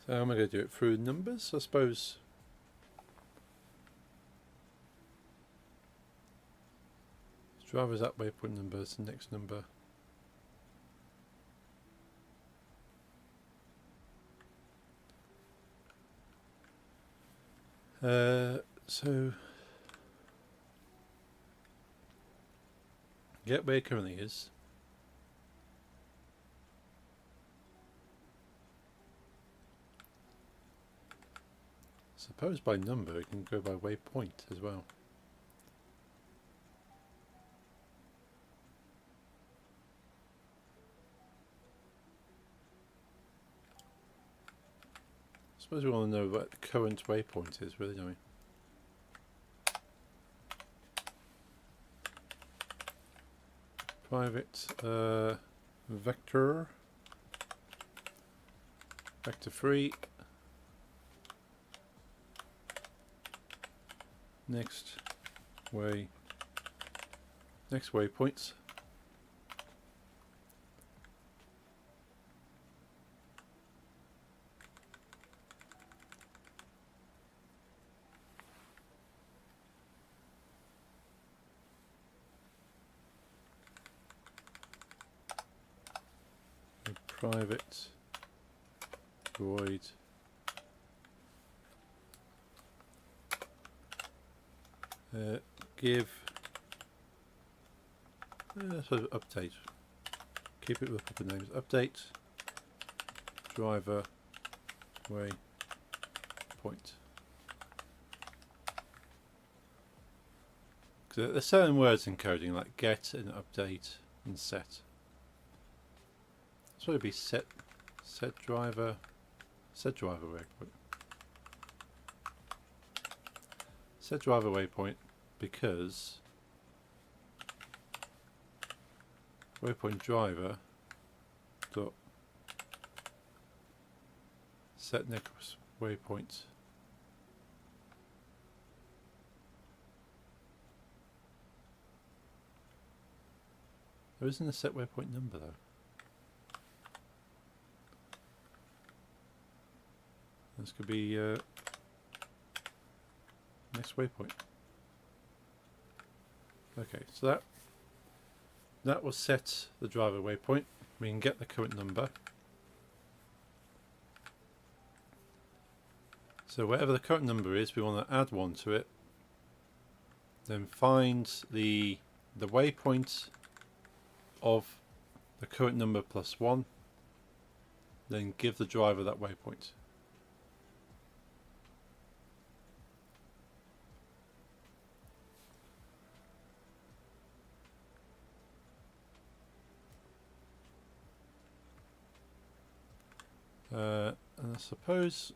S1: So how am I going to do it? Through numbers, I suppose. Driver's at waypoint number is the next number. So get where it currently is. Suppose by number it can go by waypoint as well. Suppose we want to know what the current waypoint is, really, don't we? Private vector 3 next waypoints. Private void give sort of update, keep it with proper names, update driver waypoint. There's certain words in coding like get and update and set. So it'd be set driver waypoint. Set driver waypoint because waypoint driver dot set next waypoint. There isn't a set waypoint number though. This could be next waypoint. Okay, so that will set the driver waypoint. We can get the current number. So whatever the current number is, we want to add one to it. Then find the waypoint of the current number plus 1. Then give the driver that waypoint. And I suppose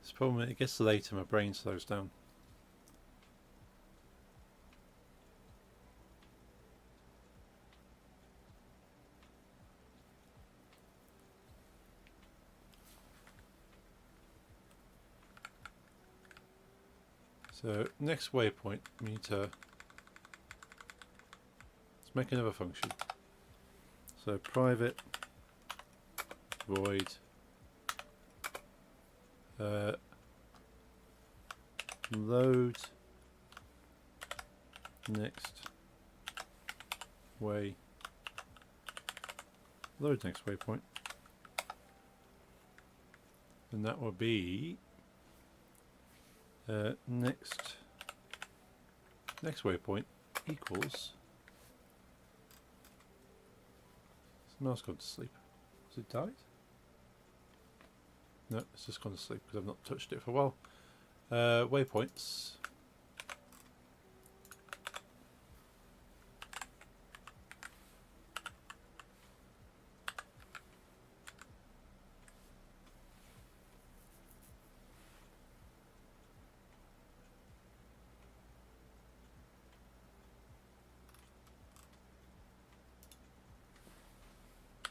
S1: this problem, it gets later, my brain slows down. So next waypoint, we need to let's make another function. So private void load next waypoint, and that will be next waypoint equals. Has the mouse gone to sleep? Has it died? No, it's just gone to sleep because I've not touched it for a while. Waypoints.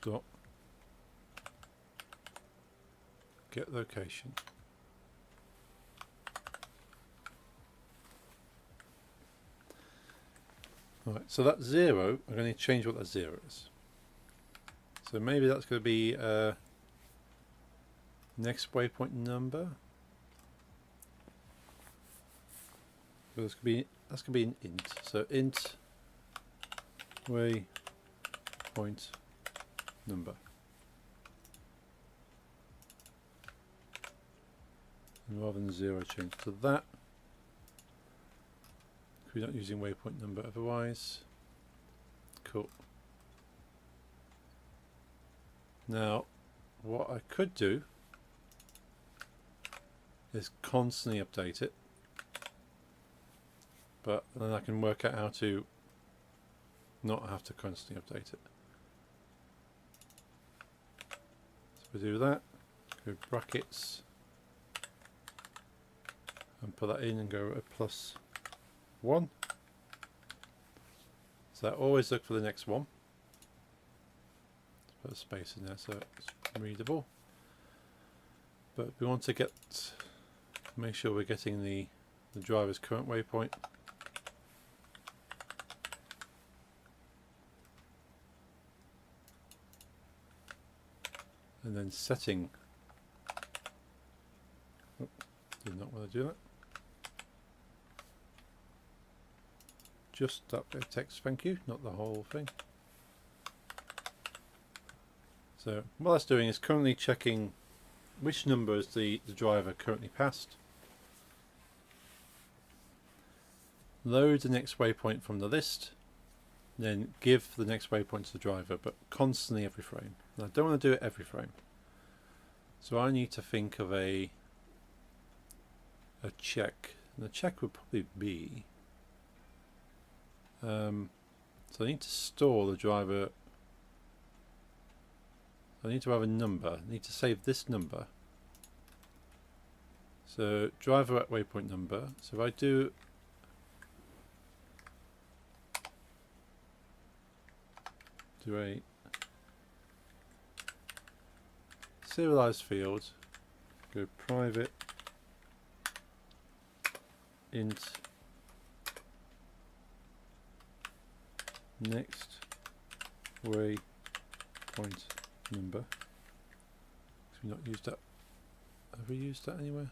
S1: Dot get location. Right, so that's 0. I'm going to change what that 0 is. So maybe that's going to be next waypoint number. But that's going to be an int. So int waypoint number. And rather than 0, change to that. We're not using waypoint number otherwise. Cool. Now, what I could do is constantly update it, but then I can work out how to not have to constantly update it. So we do that, go brackets, and put that in and go a +1. So always look for the next one. Put a space in there so it's readable. But we want to make sure we're getting the driver's current waypoint. And then setting. Oh, did not want to do that. Just that bit of text, thank you, not the whole thing. So what that's doing is currently checking which number is the driver currently passed. Load the next waypoint from the list, then give the next waypoint to the driver, but constantly every frame. And I don't want to do it every frame. So I need to think of a check. And the check would probably be so I need to store the driver. I need to have a number. I need to save this number. So driver at waypoint number. So if I do a serialized field, go private int next waypoint number. Have we not used that? Have we used that anywhere?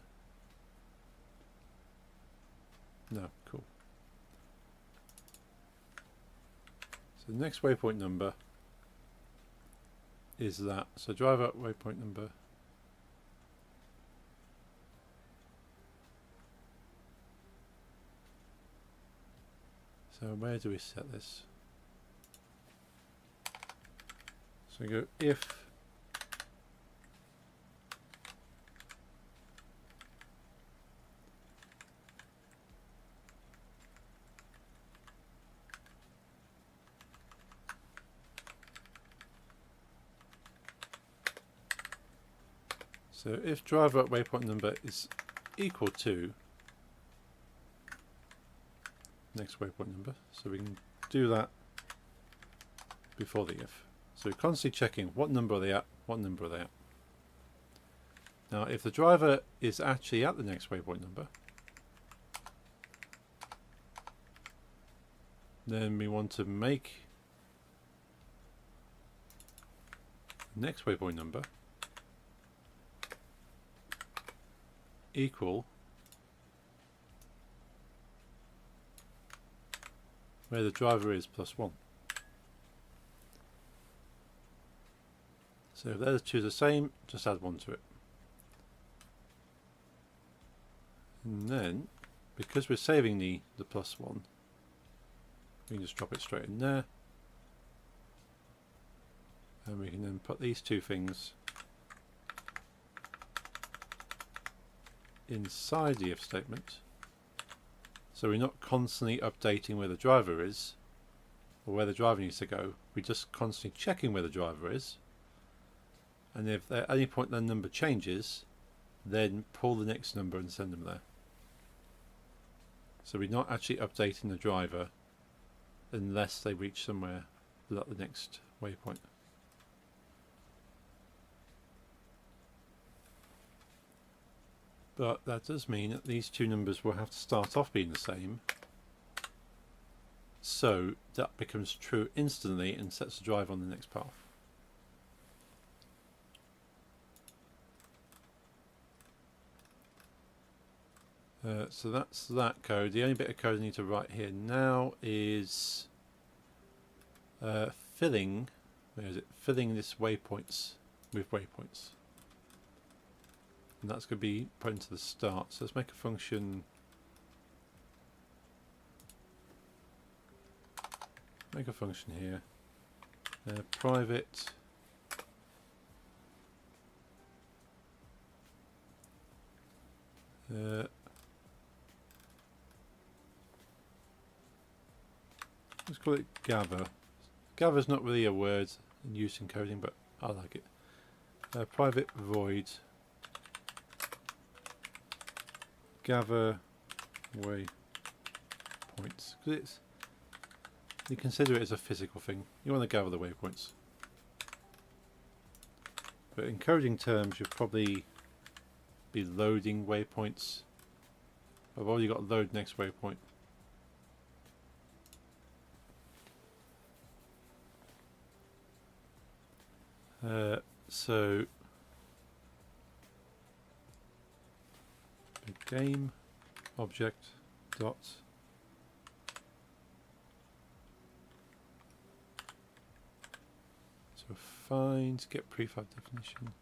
S1: No, cool. So the next waypoint number is that. So driver at waypoint number. So where do we set this? So we go if driver at waypoint number is equal to next waypoint number, so we can do that before the if. So we're constantly checking what number are they at, what number are they at. Now if the driver is actually at the next waypoint number, then we want to make the next waypoint number equal where the driver is +1. So if those two are the same, just add 1 to it. And then, because we're saving the +1, we can just drop it straight in there. And we can then put these two things inside the if statement, so we're not constantly updating where the driver is or where the driver needs to go. We're just constantly checking where the driver is, and if at any point that number changes, then pull the next number and send them there. So we're not actually updating the driver unless they reach somewhere at the next waypoint. But that does mean that these two numbers will have to start off being the same, so that becomes true instantly and sets the driver on the next path. So that's that code. The only bit of code I need to write here now is filling, where is it? Filling this waypoints with waypoints. And that's going to be put into the start. So let's make a function. Make a function here. Private let's call it gather. Gather's not really a word in use in coding, but I like it. Private void gather waypoints, because it's, you consider it as a physical thing. You want to gather the waypoints, but in coding terms, you'll probably be loading waypoints. I've already got load next waypoint. So game object dot so find get prefab definition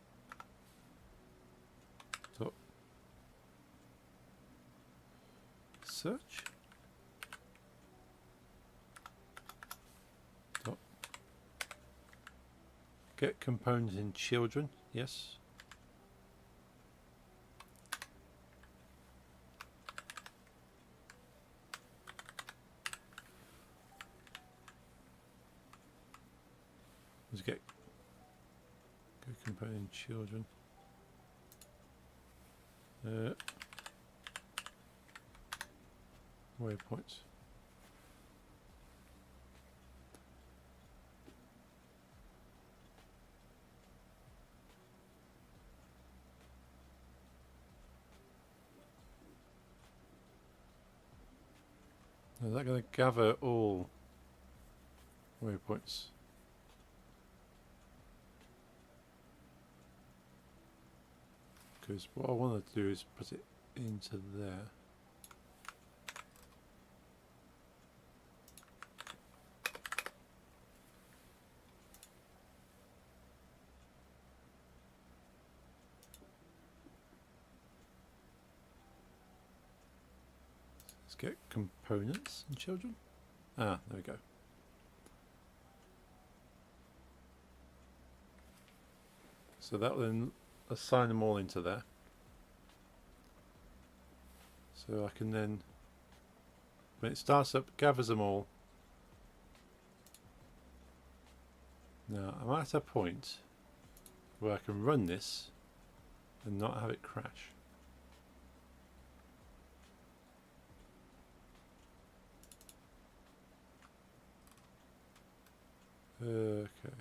S1: dot search dot get components in children. Yes. Let's get component in children. Waypoints. Is that going to gather all waypoints? Because what I want to do is put it into there. Let's get components in children. Ah, there we go. So that will then assign them all into there. So I can then, when it starts up, gathers them all. Now I'm at a point where I can run this and not have it crash. Okay.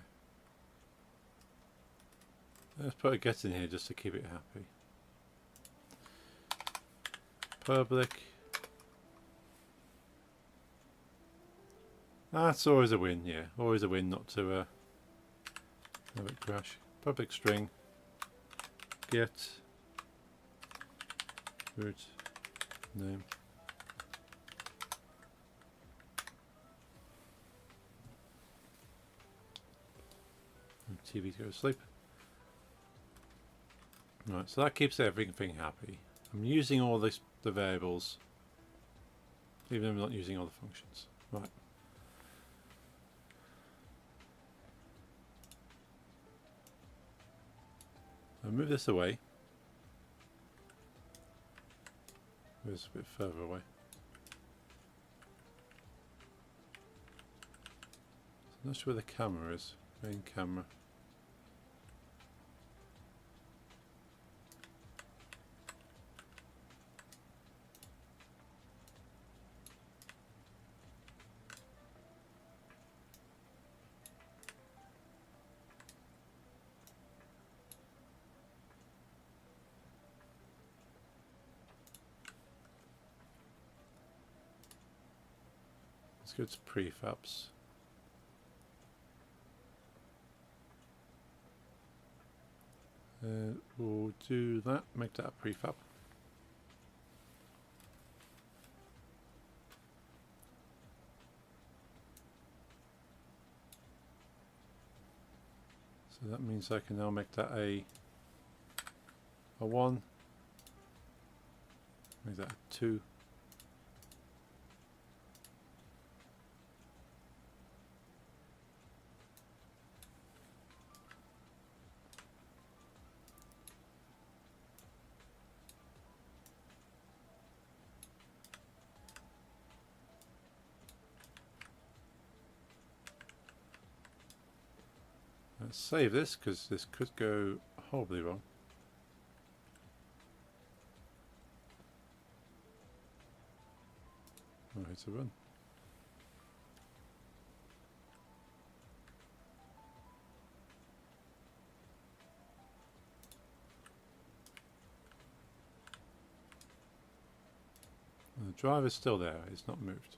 S1: Let's put a get in here just to keep it happy. Public. That's always a win, yeah. Always a win not to have it crash. Public string get root name. TV to go to sleep. Right, so that keeps everything happy. I'm using all the variables, even though I'm not using all the functions. Right. I'll move this away. Move this a bit further away. So I'm not sure where the camera is. Main camera. Let's go to prefabs. We'll do that, make that a prefab. So that means I can now make that a 1, make that a 2. Let's save this because this could go horribly wrong. Oh, it's a run. The driver's still there, it's not moved.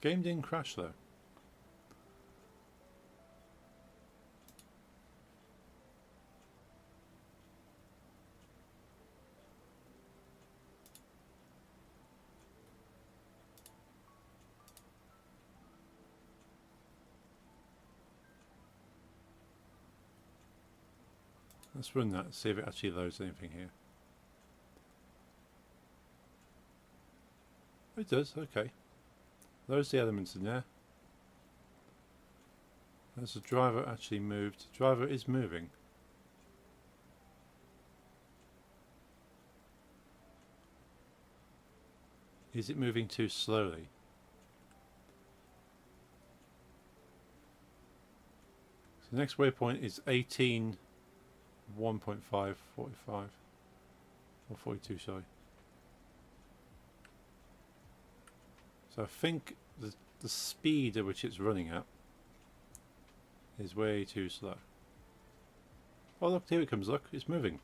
S1: Game didn't crash though. Let's run that, see if it actually loads anything here. It does, okay. Loads the elements in there. As the driver actually moved. The driver is moving. Is it moving too slowly? So the next waypoint is 18 1.5 45 or 42, sorry. So I think the speed at which it's running at is way too slow. Oh look, here it comes, look, it's moving.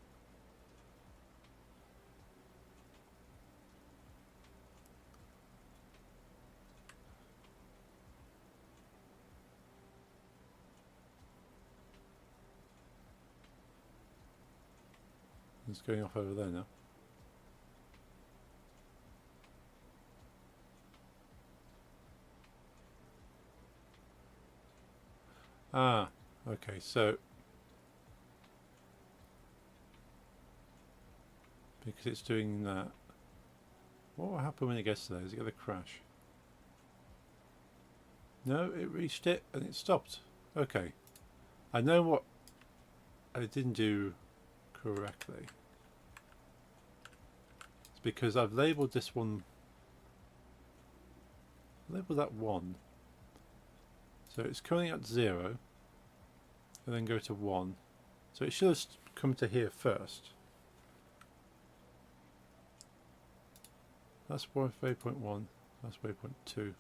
S1: It's going off over there now. Ah, okay, so because it's doing that, what will happen when it gets to there? Is it going to crash? No, it reached it and it stopped. Okay, I know what I didn't do correctly. It's because I've labelled this one, label that 1. So it's coming at 0 and then go to 1. So it should have come to here first. That's waypoint 1, that's waypoint 2.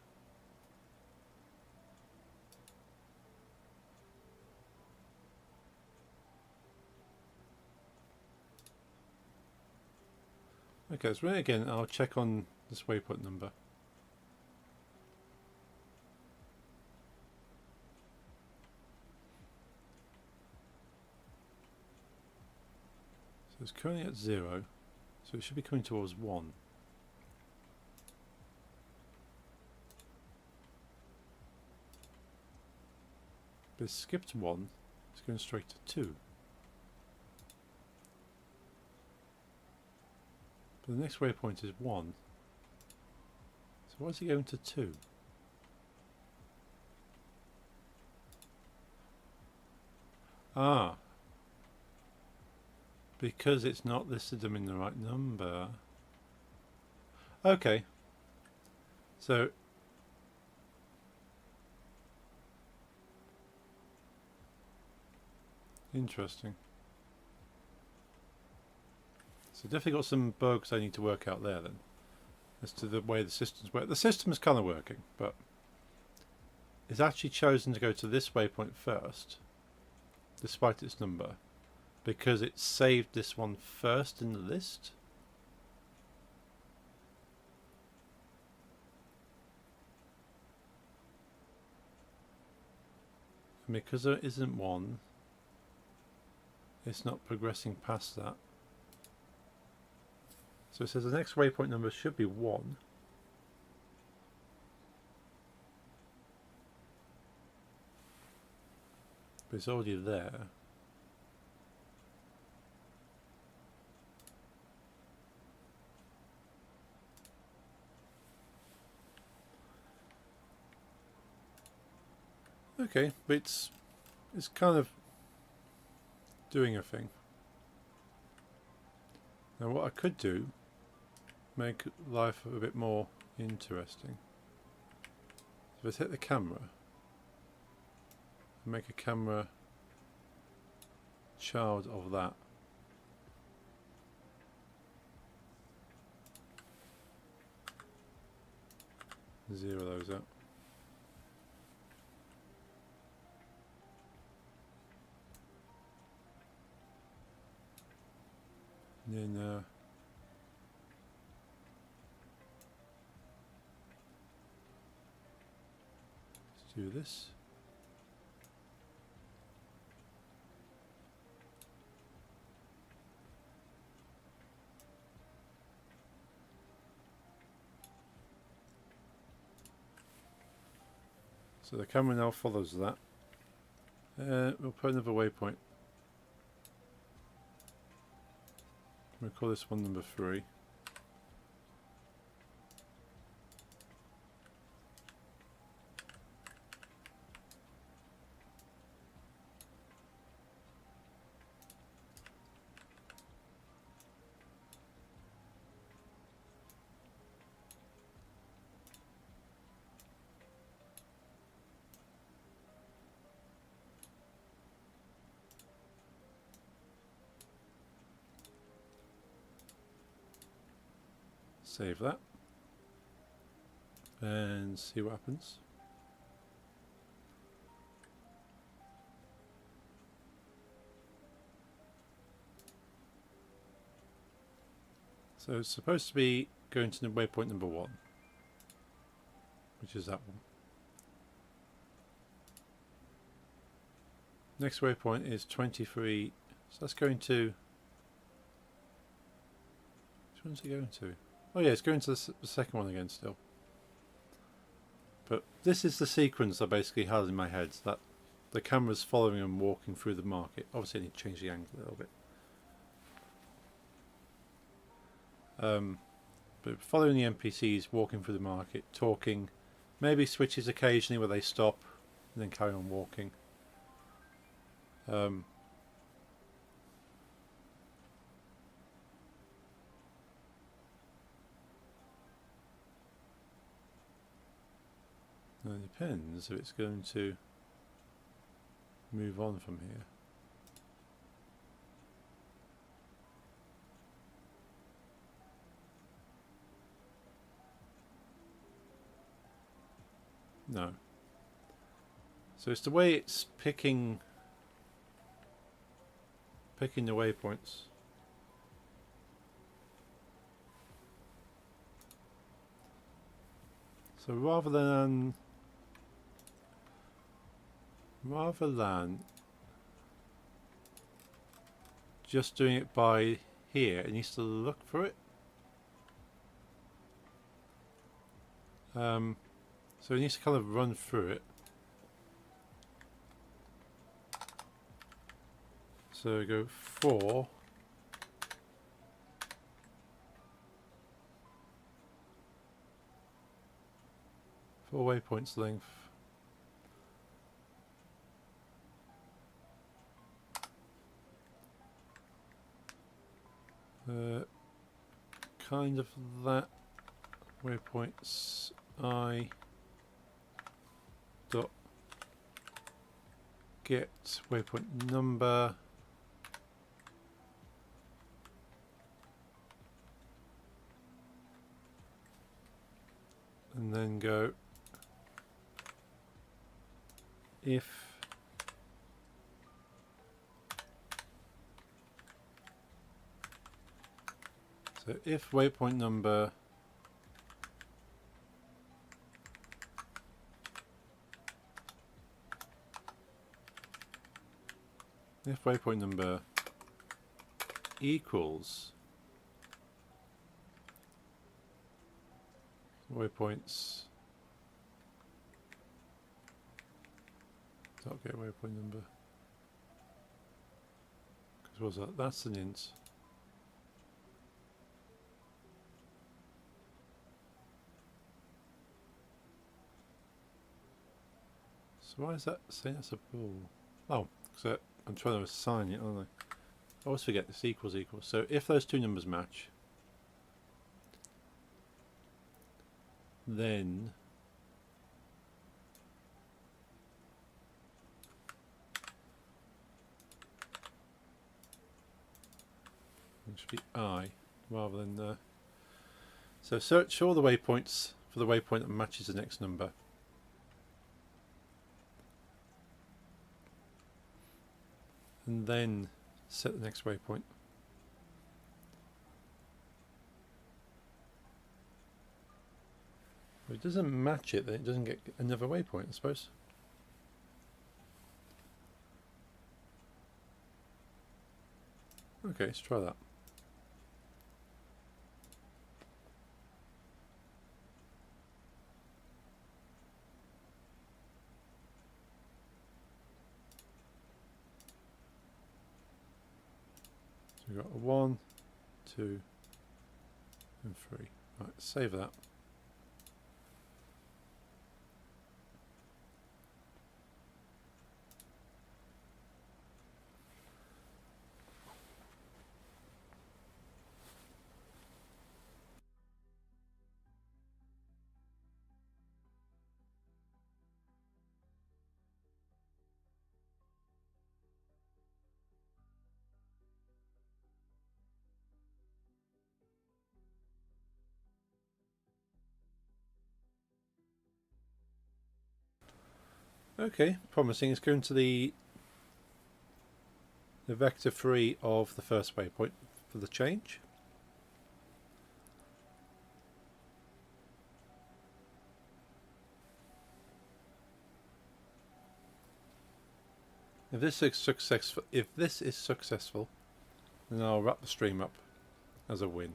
S1: Okay, let's run it again. I'll check on this waypoint number. So it's currently at 0, so it should be coming towards 1. But it's skipped 1, it's going straight to 2. But the next waypoint is 1. So why is it going to 2? Ah. Because it's not listed them in the right number. Okay. So interesting. So definitely got some bugs I need to work out there then, as to the way the systems work. The system's kind of working, but it's actually chosen to go to this waypoint first, despite its number, because it saved this one first in the list. And because there isn't one, it's not progressing past that. So it says the next waypoint number should be 1. but it's already there. Okay, but it's kind of doing a thing. Now what I could do, make life a bit more interesting. So if I take the camera and make a camera child of that. Zero those out. And then let's do this. So the camera now follows that. We'll put another waypoint. We'll call this one number 3. Save that and see what happens. So it's supposed to be going to the waypoint number 1, which is that one. Next waypoint is 23, so that's going to, which one's it going to? Oh yeah, it's going to the second one again still. But this is the sequence I basically had in my head, that the camera's following and walking through the market. Obviously I need to change the angle a little bit. But following the NPCs, walking through the market, talking, maybe switches occasionally where they stop and then carry on walking. It depends if it's going to move on from here. No. So it's the way it's picking the waypoints. So rather than just doing it by here, it needs to look for it. So it needs to kind of run through it. So we go 4. Four waypoints length. Kind of that. Waypoints I dot get waypoint number and then go if waypoint number equals waypoints dot get waypoint number. What was that? That's an int. So why is that saying that's a bool? Oh, because I'm trying to assign it, aren't I? I always forget this equals equals. So if those two numbers match, then it should be I rather than so search all the waypoints for the waypoint that matches the next number. And then set the next waypoint. If it doesn't match it, then it doesn't get another waypoint, I suppose. Okay, let's try that. So we've got a 1, 2, and 3. Right, save that. Okay, promising. It's going to the vector 3 of the first waypoint for the change. If this is successful, then I'll wrap the stream up as a win.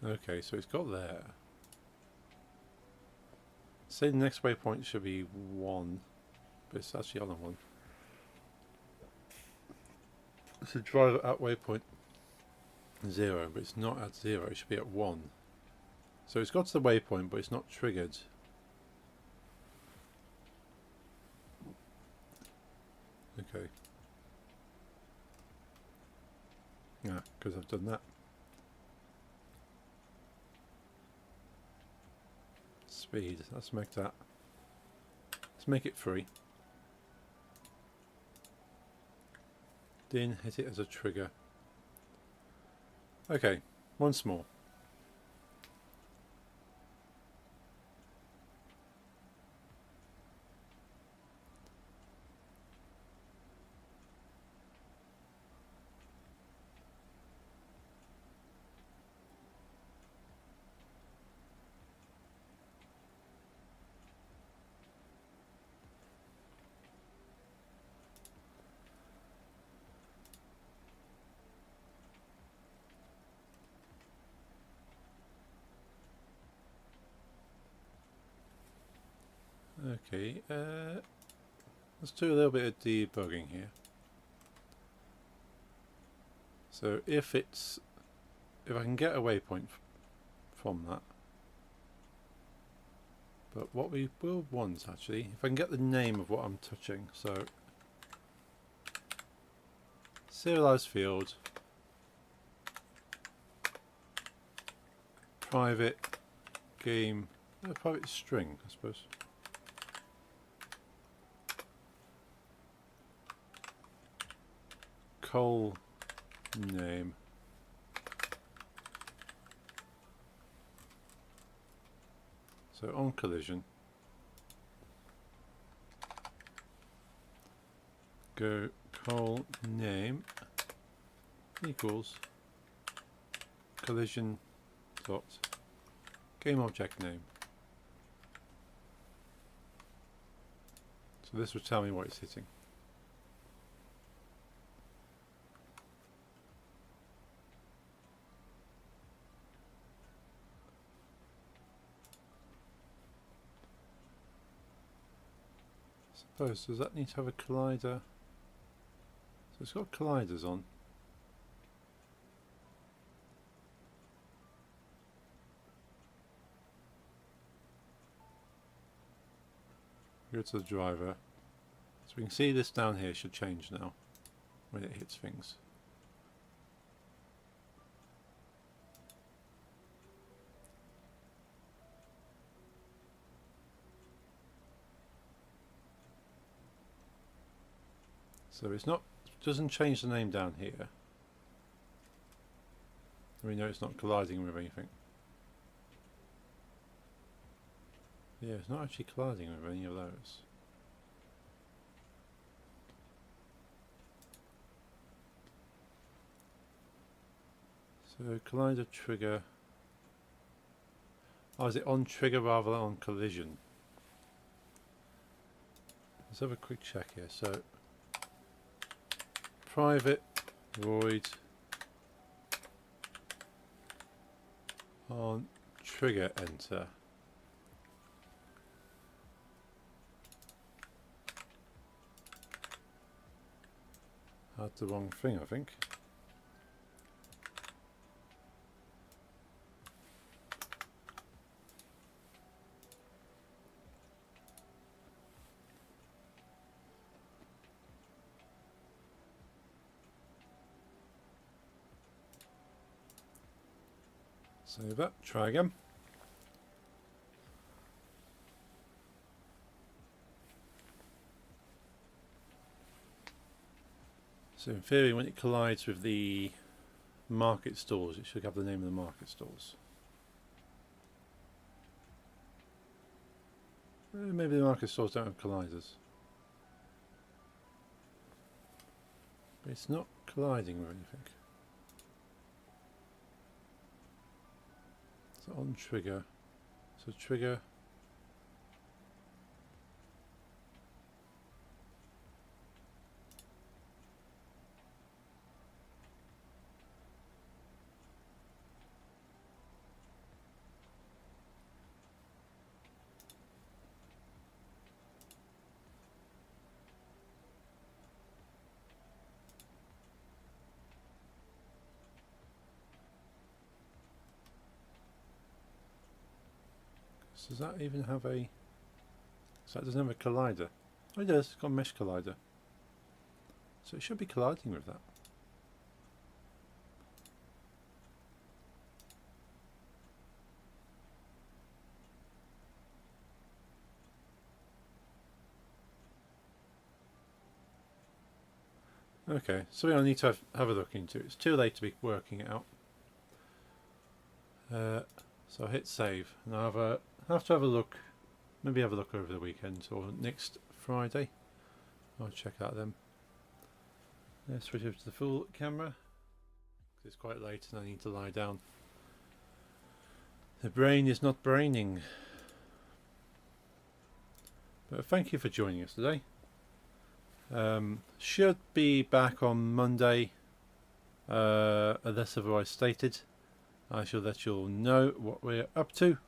S1: Okay, so it's got there. Say the next waypoint should be 1, but it's actually on a 1. So drive at waypoint 0, but it's not at 0, it should be at 1. So it's got to the waypoint, but it's not triggered. Okay. Yeah, because I've done that. Speed, let's make that. Let's make it 3. Then hit it as a trigger. Okay, once more. Okay, let's do a little bit of debugging here. So if I can get a waypoint from that, but what we will want actually, if I can get the name of what I'm touching, so serialized field, private game, private string, I suppose. Col name. So on collision, go col name equals collision dot game object name. So this will tell me what it's hitting. suppose, does that need to have a collider? So it's got colliders on. Go to the driver. So we can see this down here should change now when it hits things. So it's not, doesn't change the name down here. We know it's not colliding with anything. Yeah, it's not actually colliding with any of those. So collider trigger. Oh, is it on trigger rather than on collision? Let's have a quick check here. So private void on trigger enter. Had the wrong thing, I think. Save that, try again. So in theory, when it collides with the market stores, it should have the name of the market stores. Maybe the market stores don't have colliders. But it's not colliding with anything. So on trigger. So trigger. Does that even have a... So that doesn't have a collider. Oh, it does. It's got a mesh collider. So it should be colliding with that. Okay, so I need to have a look into it. It's too late to be working it out. So I hit save, and I have to have a look. Maybe have a look over the weekend or next Friday. I'll check out them. Let's switch over to the full camera. It's quite late and I need to lie down. The brain is not braining. But thank you for joining us today. Should be back on Monday, unless otherwise stated. I shall let you all know what we're up to.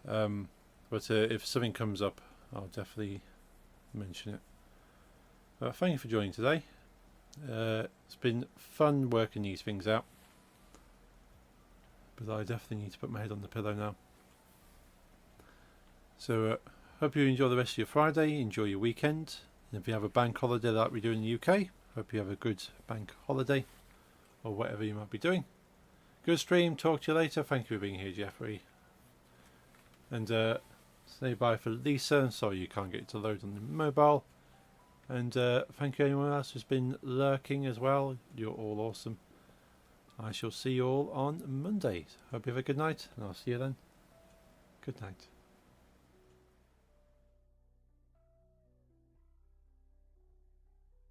S1: But if something comes up, I'll definitely mention it. Thank you for joining today. It's been fun working these things out. But I definitely need to put my head on the pillow now. So hope you enjoy the rest of your Friday, enjoy your weekend. And if you have a bank holiday like we do in the UK, hope you have a good bank holiday or whatever you might be doing. Good stream, talk to you later. Thank you for being here, Jeffrey. And say bye for Lisa. Sorry you can't get it to load on the mobile. And thank you anyone else who's been lurking as well. You're all awesome. I shall see you all on Monday. Hope you have a good night, and I'll see you then. Good night.